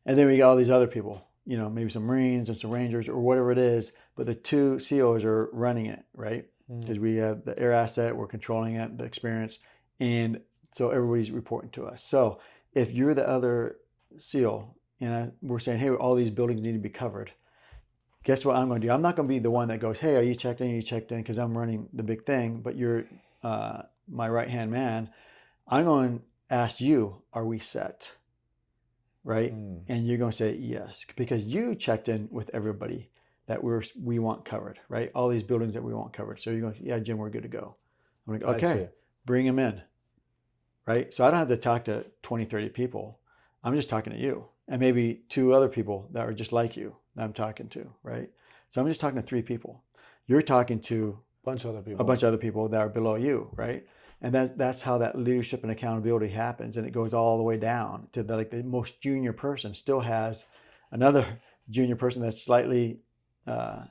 And then we got all these other people, maybe some Marines and some Rangers or whatever it is, but the 2 COs are running it, right? Because we have the air asset, we're controlling it, the experience, and so everybody's reporting to us. So if you're the other SEAL and we're saying, hey, all these buildings need to be covered, guess what I'm going to do? I'm not going to be the one that goes, hey, are you checked in? Are you checked in? Because I'm running the big thing, but you're my right-hand man. I'm going to ask you, are we set? Right? And you're going to say yes, because you checked in with everybody that we want covered, right? All these buildings that we want covered. So you're going, yeah, Jim, we're good to go. I'm like, okay, bring them in, right? So I don't have to talk to 20, 30 people. I'm just talking to you and maybe 2 other people that are just like you that I'm talking to, right? So I'm just talking to 3 people. You're talking to a bunch of other people that are below you, right? And that's how that leadership and accountability happens, and it goes all the way down to the most junior person still has another junior person that's slightly been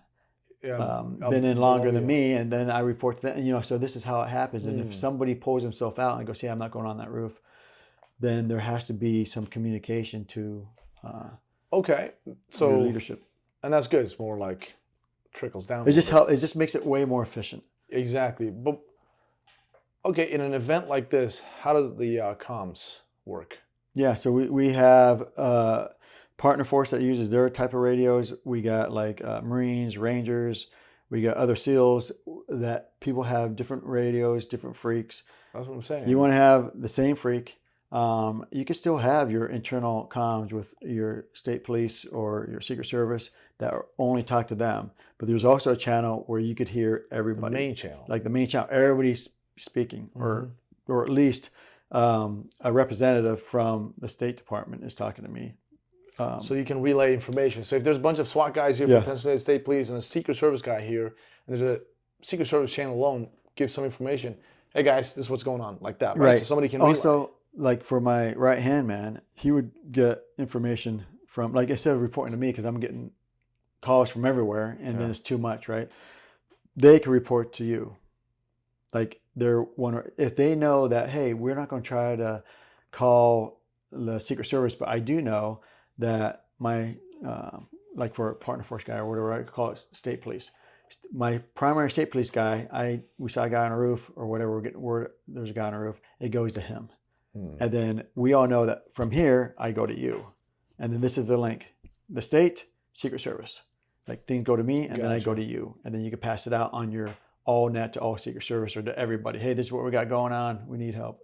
in longer than me, and then I report to them. So this is how it happens. And if somebody pulls himself out and goes, "Hey, I'm not going on that roof," then there has to be some communication to so leadership, and that's good. It's more like trickles down. It just makes it way more efficient. Exactly, but. Okay, in an event like this, how does the comms work? Yeah, so we have partner force that uses their type of radios. We got like Marines, Rangers. We got other SEALs that people have different radios, different freaks. That's what I'm saying. You want to have the same freak. You can still have your internal comms with your state police or your Secret Service that only talk to them. But there's also a channel where you could hear everybody. The main channel. Like the main channel. Everybody's speaking, or at least a representative from the State Department is talking to me. So you can relay information. So if there's a bunch of SWAT guys here from Pennsylvania State Police and a Secret Service guy here, and there's a Secret Service channel alone, give some information. Hey guys, this is what's going on, like that, right? So somebody can also, like for my right-hand man, he would get information from, like, instead of reporting to me, because I'm getting calls from everywhere, and then it's too much, right? They can report to you. Like if they know that, hey, we're not going to try to call the Secret Service, but I do know that my, like for a partner force guy or whatever I call it, state police, my primary state police guy, we saw a guy on a roof or whatever, we're getting word there's a guy on a roof, it goes to him. And then we all know that from here, I go to you. And then this is the link, the state, Secret Service. Like things go to me and then I go to you. And then you can pass it out on your all net to all Secret Service or to everybody. Hey, this is what we got going on. We need help.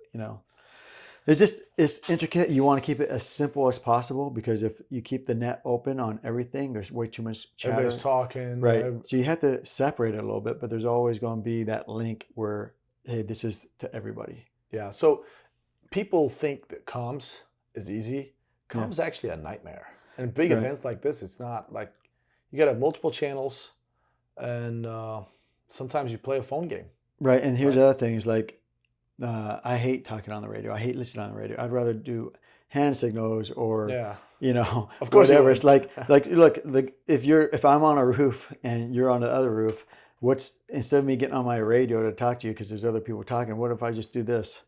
It's intricate. You want to keep it as simple as possible, because if you keep the net open on everything, there's way too much chatter. Everybody's talking. Right. So you have to separate it a little bit, but there's always going to be that link where, hey, this is to everybody. Yeah. So people think that comms is easy. Comms is actually a nightmare. And big events like this, it's not like, you got to have multiple channels, and sometimes you play a phone game. Right. And here's the other thing is like, I hate talking on the radio. I hate listening on the radio. I'd rather do hand signals or, of course, whatever. It's like, look, if I'm on a roof and you're on the other roof, instead of me getting on my radio to talk to you because there's other people talking, what if I just do this?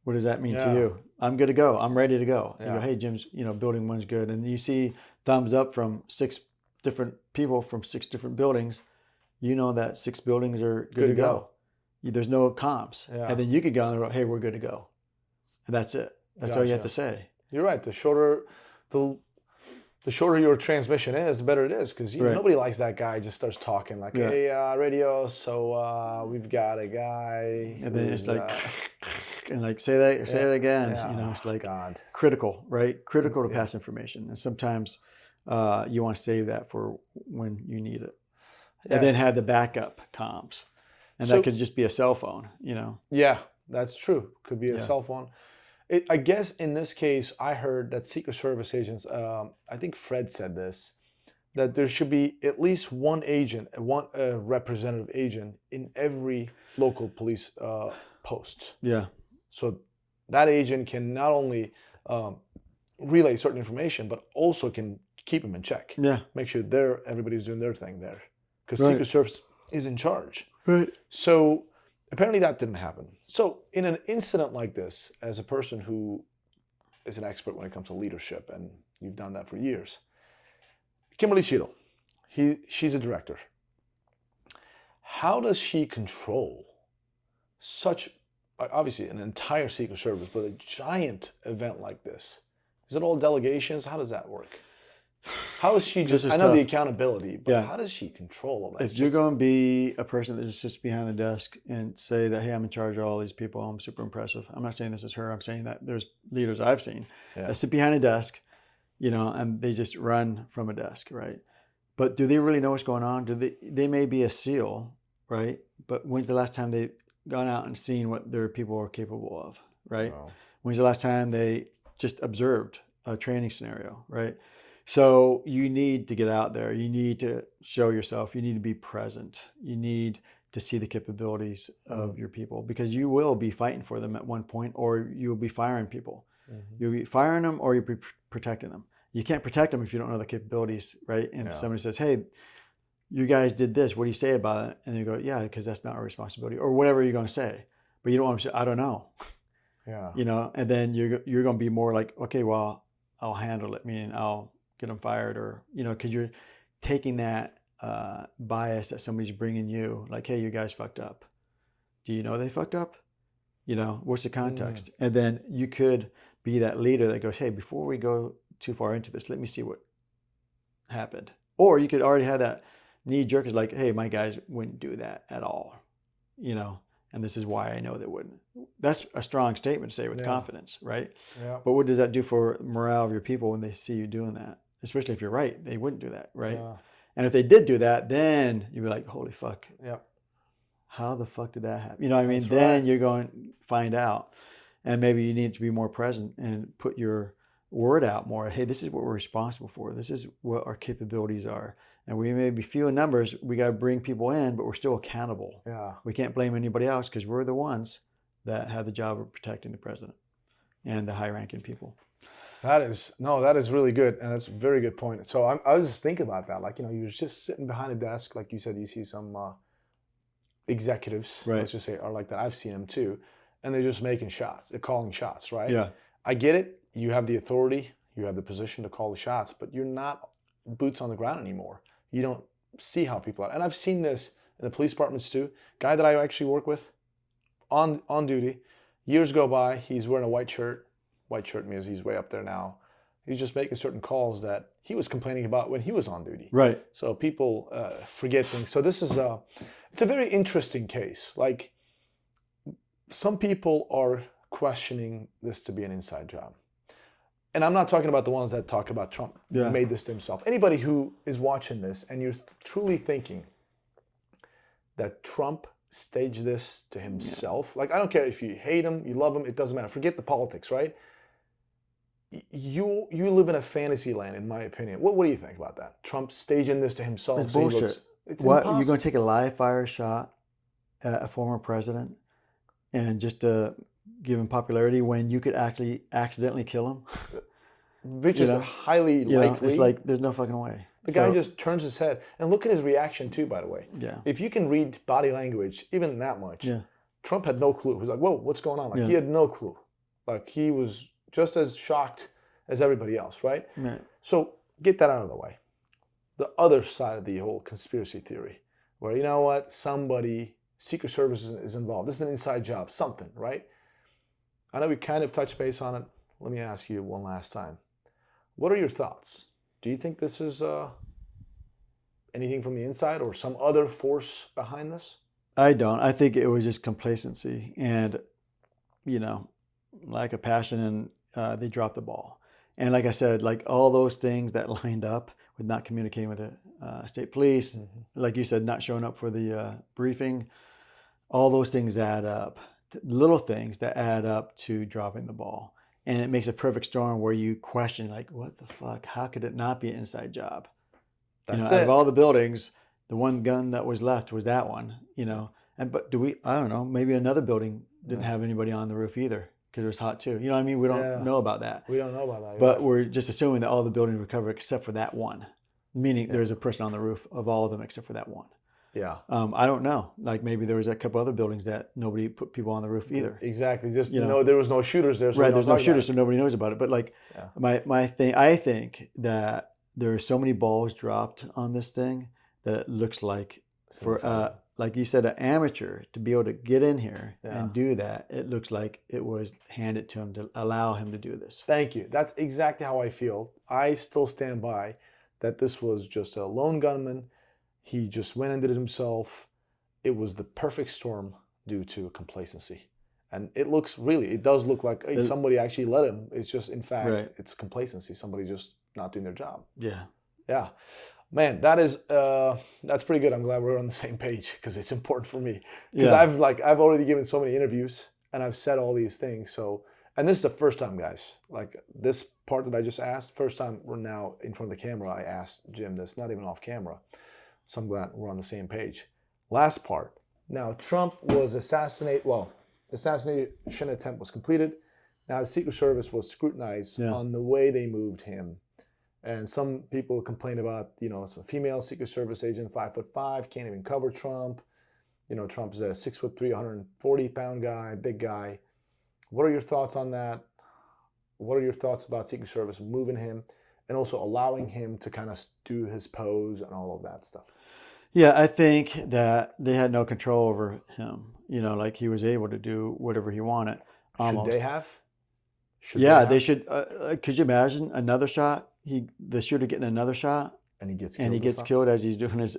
What does that mean to you? I'm good to go. I'm ready to go. You go, hey, Jim's, building 1's good. And you see thumbs up from 6 different people from 6 different buildings. You know that 6 buildings are good to go. There's no comps. And then you could go on the road, hey, we're good to go. And that's it. That's all you have to say. You're right. The shorter, the the shorter your transmission is, the better it is, because Right. nobody likes that guy just starts talking like, Yeah. hey, radio, so we've got a guy. And then it's who's, like, and like say it again. yeah, You know, it's like God. critical, right? Critical to Yeah. pass information, and sometimes you want to save that for when you need it, and then Yes. have the backup comms, and So- that could just be a cell phone. You know. Yeah, that's true. Could be a Yeah. cell phone. I guess in this case, I heard that Secret Service agents, I think Fred said this, that there should be at least one agent, one representative agent in every local police post. Yeah. So that agent can not only relay certain information, but also can keep them in check. Yeah. Make sure everybody's doing their thing there. Because Right. Secret Service is in charge. Right. So apparently that didn't happen. So in an incident like this, as a person who is an expert when it comes to leadership, and you've done that for years, Kimberly Cheadle, she's a director. How does she control such, obviously an entire Secret Service, but a giant event like this? Is it all delegations? How does that work? How is she just, This is I know the tough. accountability, but Yeah. how does she control all that? If you're going to be a person that just sits behind a desk and say that, hey, I'm in charge of all these people, I'm super impressive. I'm not saying this is her. I'm saying that there's leaders I've seen that sit behind a desk, you know, and they just run from a desk, right? But do they really know what's going on? They may be a SEAL, right? But when's the last time they've gone out and seen what their people are capable of, right? Wow. When's the last time they just observed a training scenario, right? So you need to get out there. You need to show yourself. You need to be present. You need to see the capabilities of your people, because you will be fighting for them at one point, or you'll be firing people. You'll be firing them, or you'll be protecting them. You can't protect them if you don't know the capabilities, right? And somebody says, hey, you guys did this. What do you say about it? And you go, yeah, because that's not our responsibility, or whatever you're going to say. But you don't want to say, I don't know. Yeah. You know, and then you're going to be more like, okay, well, I'll handle it. Meaning I'll get them fired, or, you know, because you're taking that bias that somebody's bringing you, like, hey, you guys fucked up. Do you know they fucked up? You know, what's the context? And then you could be that leader that goes, hey, before we go too far into this, let me see what happened. Or you could already have that knee jerk is like, hey, my guys wouldn't do that at all, you know, and this is why I know they wouldn't. That's a strong statement to say with confidence, right? Yeah. But what does that do for morale of your people when they see you doing that? Especially if you're right, they wouldn't do that, right? And if they did do that, then you'd be like, holy fuck. Yeah. How the fuck did that happen? You know what I mean? That's Then right. you're going to find out. And maybe you need to be more present and put your word out more. Hey, this is what we're responsible for. This is what our capabilities are. And we may be few in numbers. We got to bring people in, but we're still accountable. Yeah. We can't blame anybody else because we're the ones that have the job of protecting the president and the high-ranking people. That is really good, and that's a very good point. So I was just thinking about that, like, you know, you're just sitting behind a desk, like you said, you see some executives, let's just say, are like that. I've seen them too, and they're just making shots, they're calling shots, right? Yeah. I get it. You have the authority, you have the position to call the shots, but you're not boots on the ground anymore. You don't see how people are, and I've seen this in the police departments too. Guy that I actually work with, on duty, years go by, he's wearing a white shirt. White shirt means he's way up there now. He's just making certain calls that he was complaining about when he was on duty. Right. So people forget things. So this is it's a very interesting case. Like, some people are questioning this to be an inside job. And I'm not talking about the ones that talk about Trump made this to himself. Anybody who is watching this and you're truly thinking that Trump staged this to himself, like, I don't care if you hate him, you love him, it doesn't matter. Forget the politics, right? You live in a fantasy land, in my opinion. What do you think about that? Trump staging this to himself. It's so bullshit. It's what, impossible. you're going to take a live fire shot at a former president and just to give him popularity when you could actually accidentally kill him? Which is highly likely. It's like, there's no fucking way. The guy just turns his head. And look at his reaction too, by the way. Yeah. If you can read body language, even that much, Trump had no clue. He was like, whoa, what's going on? Like, he had no clue. Like, he was just as shocked as everybody else, right? So get that out of the way. The other side of the whole conspiracy theory, where, you know what, somebody, Secret Service is involved. This is an inside job, something, right? I know we kind of touched base on it. Let me ask you one last time. What are your thoughts? Do you think this is anything from the inside or some other force behind this? I don't. I think it was just complacency and, you know, lack of passion, and they dropped the ball. And like I said, like all those things that lined up with not communicating with the state police, like you said, not showing up for the briefing, all those things add up. Little things that add up to dropping the ball. And it makes a perfect storm where you question, like, what the fuck? How could it not be an inside job? That's Out it. of all the buildings, the one gun that was left was that one, but I don't know, maybe another building didn't have anybody on the roof either because it was hot too. You know what I mean? We don't know about that. We don't know about that. But we're just assuming that all the buildings were covered except for that one, meaning there's a person on the roof of all of them except for that one. Yeah. I don't know. Like maybe there was a couple other buildings that nobody put people on the roof either. Exactly. Just there was no shooters there. So right. There's no shooters, so nobody knows about it. But like my thing, I think that there are so many balls dropped on this thing that it looks like for like you said, an amateur to be able to get in here and do that. It looks like it was handed to him to allow him to do this. Thank you. That's exactly how I feel. I still stand by that this was just a lone gunman. He just went and did it himself. It was the perfect storm due to complacency. And it does look like somebody actually let him. It's just, in fact, it's complacency. Somebody just not doing their job. Yeah. Yeah. Man, that's pretty good. I'm glad we're on the same page because it's important for me. Because I've already given so many interviews and I've said all these things. So, and this is the first time, guys. Like this part that I just asked, first time we're now in front of the camera, I asked Jim this, not even off camera. So I'm glad we're on the same page. Last part. Now, Trump was assassinated. Well, the assassination attempt was completed. Now, the Secret Service was scrutinized on the way they moved him. And some people complain about, some female Secret Service agent, 5'5", can't even cover Trump. Trump's a 6'3", 140-pound guy, big guy. What are your thoughts on that? What are your thoughts about Secret Service moving him and also allowing him to kind of do his pose and all of that stuff? Yeah, I think that they had no control over him. Like he was able to do whatever he wanted. Almost. Should they have? They should. Could you imagine another shot? The shooter getting another shot, and he gets killed as he's doing his,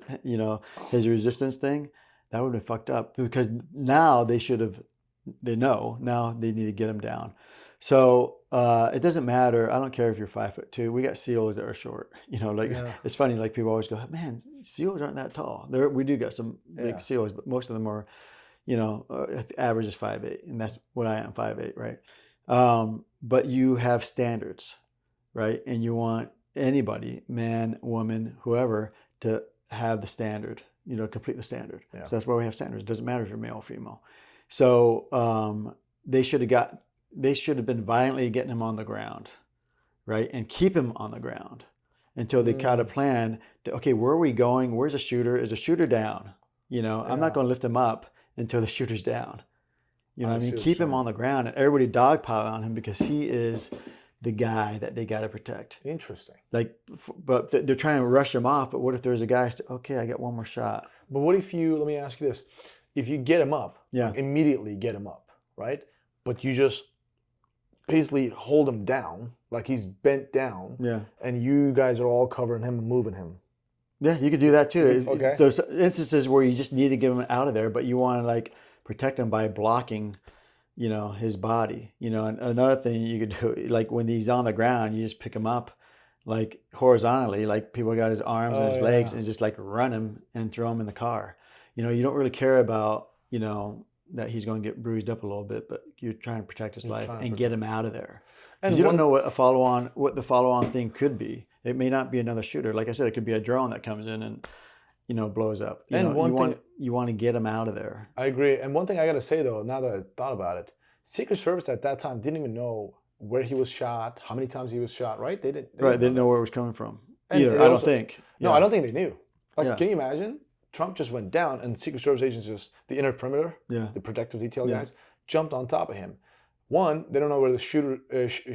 his resistance thing. That would have been fucked up because now they should have. They know now they need to get him down. So it doesn't matter. I don't care if you're 5'2". We got SEALs that are short. It's funny. Like people always go, man, SEALs aren't that tall. We do got some big SEAls, but most of them are, average is 5'8", and that's what I am, 5'8", right? But you have standards, right? And you want anybody, man, woman, whoever, to have the standard, complete the standard. Yeah. So that's why we have standards. It doesn't matter if you're male or female. So they should have been violently getting him on the ground, right? And keep him on the ground until they got a plan to, okay, where are we going? Where's the shooter? Is the shooter down? I'm not going to lift him up until the shooter's down. You know what I mean? Keep him on the ground and everybody dogpile on him because he is the guy that they got to protect. Interesting. But they're trying to rush him off. But what if there's a guy, okay, I got one more shot. But what if let me ask you this. If you get him up, immediately get him up, right? But you just basically hold him down, like he's bent down. Yeah. And you guys are all covering him and moving him. Yeah, you could do that too. Okay. There's instances where you just need to get him out of there, but you want to protect him by blocking, his body. And another thing you could do, like when he's on the ground, you just pick him up, horizontally, like people got his arms and his legs, and just run him and throw him in the car. You don't really care about, that he's going to get bruised up a little bit, but you're trying to protect his life and get him out of there. And you don't know what the follow-on thing could be. It may not be another shooter. Like I said, it could be a drone that comes in and, blows up. You want to get him out of there. I agree. And one thing I got to say though, now that I thought about it, Secret Service at that time didn't even know where he was shot, how many times he was shot, right? They didn't know where it was coming from either. I don't think. No, I don't think they knew. Can you imagine? Trump just went down and Secret Service agents the inner perimeter, the protective detail guys, jumped on top of him. One, they don't know where the shooter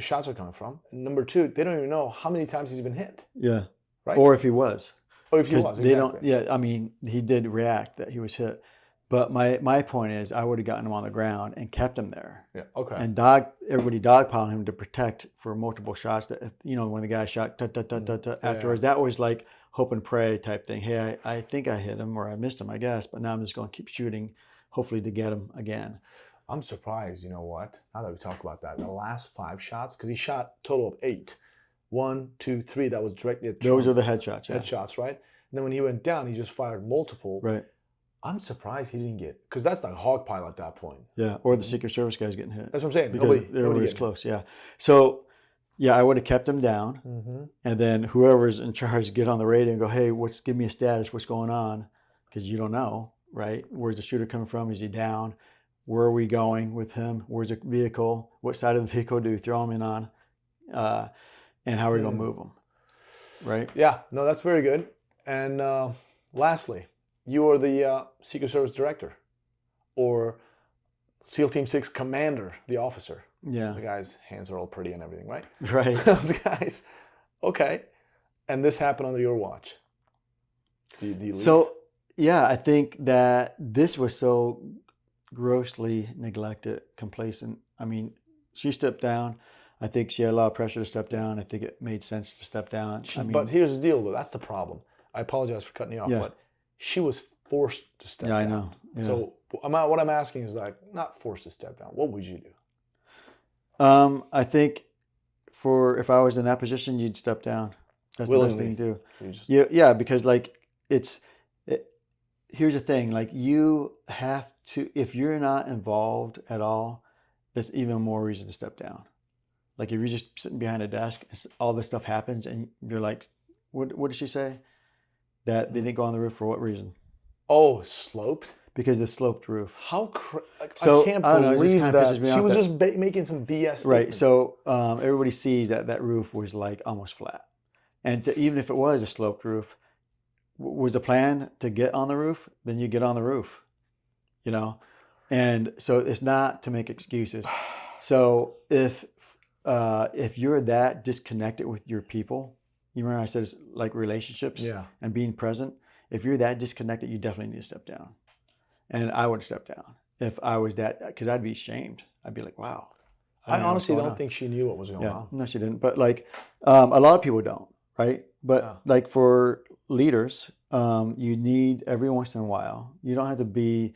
shots are coming from. And number two, they don't even know how many times he's been hit. Yeah. Right? Or if he was. Or if he was, exactly. They don't, I mean, he did react that he was hit. But my point is, I would have gotten him on the ground and kept him there. Yeah. Okay. And everybody dogpiled him to protect for multiple shots. That when the guy shot afterwards, that was like hope and pray type thing. Hey, I think I hit him or I missed him, I guess, but now I'm just going to keep shooting, hopefully to get him again. I'm surprised. You know what? Now that we talk about that, the last 5 shots, because he shot a total of 8. 1, 2, 3. That was directly at Trump. Those are the headshots. Yeah. Headshots, right? And then when he went down, he just fired multiple. Right. I'm surprised he didn't get, because that's like hog pile at that point. Yeah, or the Secret Service guys getting hit. That's what I'm saying. Because everybody's close. Yeah. So, yeah, I would have kept him down, and then whoever's in charge get on the radio and go, "Hey, give me a status? What's going on?" Because you don't know, right? Where's the shooter coming from? Is he down? Where are we going with him? Where's the vehicle? What side of the vehicle do we throw him in on? And how are we going to move him? Right? Yeah. No, that's very good. And lastly, you are the Secret Service director or SEAL Team 6 commander, the officer. Yeah. The guy's hands are all pretty and everything, right? Right. Those guys. Okay. And this happened under your watch. Do you leave? So, yeah, I think that this was so grossly neglected, complacent. I mean, she stepped down. I think she had a lot of pressure to step down. I think it made sense to step down. But here's the deal, though. That's the problem. I apologize for cutting you off, but she was forced to step down. Yeah, I know. Yeah. So what I'm asking is like, not forced to step down. What would you do? I think if I was in that position, you'd step down. That's the best thing to do. Yeah, because like here's the thing, like you have to, if you're not involved at all, that's even more reason to step down. Like if you're just sitting behind a desk, all this stuff happens and you're like, what did she say? That they didn't go on the roof for what reason? Oh, sloped? Because the sloped roof. How so, I can't believe that. She was just making some BS statements. Right. So everybody sees that roof was like almost flat. And even if it was a sloped roof, was the plan to get on the roof? Then you get on the roof, And so it's not to make excuses. So if you're that disconnected with your people, you remember I said it's like relationships and being present. If you're that disconnected, you definitely need to step down. And I would step down if I was that, because I'd be ashamed. I'd be like, wow. I honestly don't think she knew what was going on. No, she didn't. But like a lot of people don't, right? But like for leaders, you need every once in a while. You don't have to be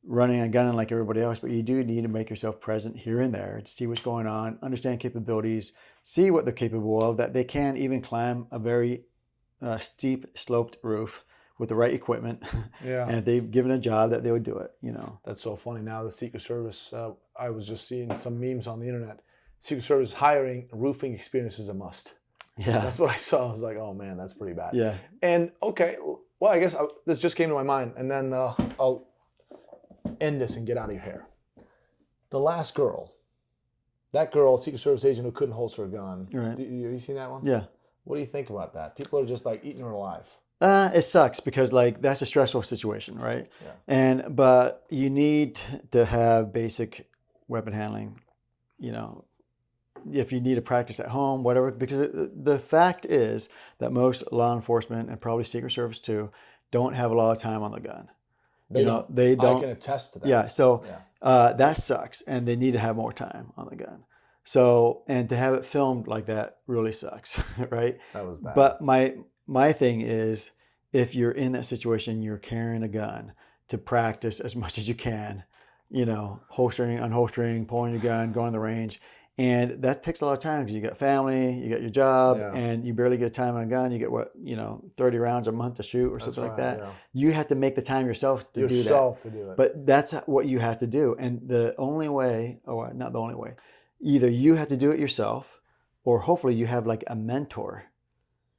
running and gunning like everybody else, but you do need to make yourself present here and there to see what's going on, understand capabilities, see what they're capable of, that they can even climb a very steep sloped roof with the right equipment. Yeah. And if they've given a job, that they would do it, That's so funny. Now the Secret Service, I was just seeing some memes on the internet. Secret Service hiring roofing experience is a must. Yeah. That's what I saw. I was like, oh man, that's pretty bad. Yeah. And okay, well, I guess this just came to my mind, and then I'll end this and get out of your hair. The last girl, that girl, Secret Service agent who couldn't holster a gun. Right. Have you seen that one? Yeah. What do you think about that? People are just like eating her alive. It sucks because like that's a stressful situation, right? Yeah. But you need to have basic weapon handling, if you need to practice at home, whatever, because the fact is that most law enforcement and probably Secret Service too don't have a lot of time on the gun. They don't. I can attest to that. Yeah. So that sucks, and they need to have more time on the gun. So, and to have it filmed like that really sucks, right? That was bad. But my thing is, if you're in that situation, you're carrying a gun, to practice as much as you can, holstering, unholstering, pulling your gun, going to the range. And that takes a lot of time because you got family, you got your job, and you barely get time on a gun. You get 30 rounds a month to shoot or something like that. Yeah. You have to make the time yourself to do that. But that's what you have to do. And the only way, or not the only way, either you have to do it yourself, or hopefully you have like a mentor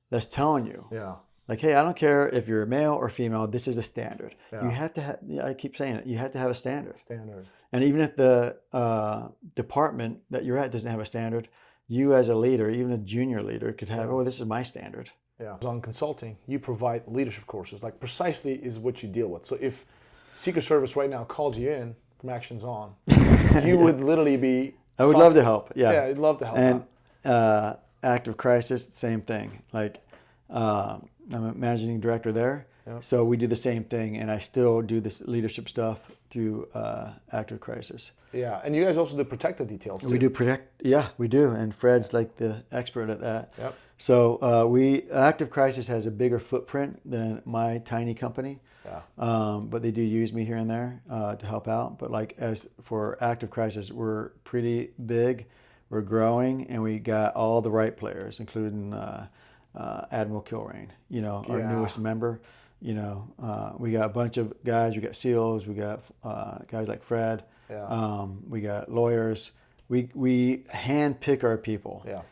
that's telling you. Yeah. Like, hey, I don't care if you're male or female, this is a standard. Yeah. You have to have, I keep saying it, you have to have a standard. And even if the department that you're at doesn't have a standard, you as a leader, even a junior leader, could have, this is my standard. Yeah. On consulting, you provide leadership courses, like precisely is what you deal with. So if Secret Service right now called you in from Actions On, you would literally be... I would love to help, yeah. I'd love to help And active crisis, same thing. Like, I'm a managing director there. Yep. So we do the same thing, and I still do this leadership stuff through active crisis. Yeah, and you guys also do protective details too. We do protect. Yeah, we do, and Fred's like the expert at that. Yep. So active crisis has a bigger footprint than my tiny company. Yeah. But they do use me here and there to help out. But like as for active crisis, we're pretty big, we're growing, and we got all the right players, including Admiral Kilrain, our Yeah. newest member. We got a bunch of guys. We got SEALs. We got guys like Fred. Yeah. We got lawyers. We hand pick our people. Yeah.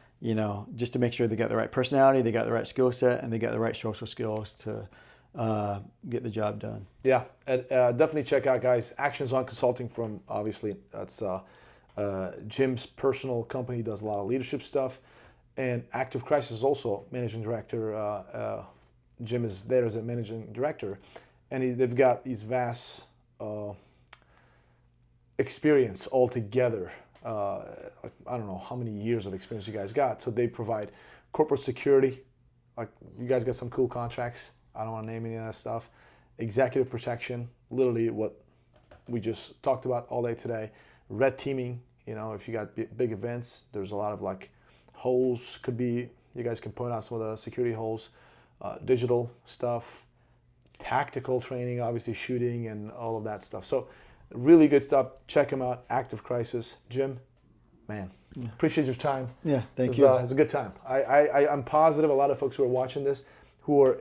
Just to make sure they got the right personality, they got the right skill set, and they got the right social skills to get the job done. Yeah, and definitely check out, guys, Actions on Consulting from, obviously, that's Jim's personal company. He does a lot of leadership stuff. And Active Crisis also, managing director. Jim is there as a managing director. And they've got these vast experience altogether. I don't know how many years of experience you guys got. So they provide corporate security. Like, you guys got some cool contracts. I don't want to name any of that stuff. Executive protection, literally what we just talked about all day today. Red teaming, if you got big events, there's a lot of like holes you guys can point out some of the security holes. Digital stuff, tactical training, obviously shooting and all of that stuff. So really good stuff. Check them out. Active Crisis. Jim, man, appreciate your time. Yeah, thank you. It was a good time. I'm positive a lot of folks who are watching this, who are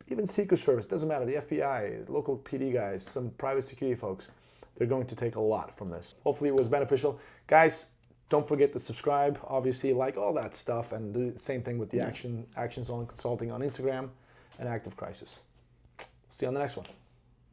even Secret Service, doesn't matter, the FBI, local PD guys, some private security folks, they're going to take a lot from this. Hopefully it was beneficial. Guys, don't forget to subscribe, obviously, like all that stuff, and do the same thing with the Actions on Consulting on Instagram and Active Crisis. See you on the next one.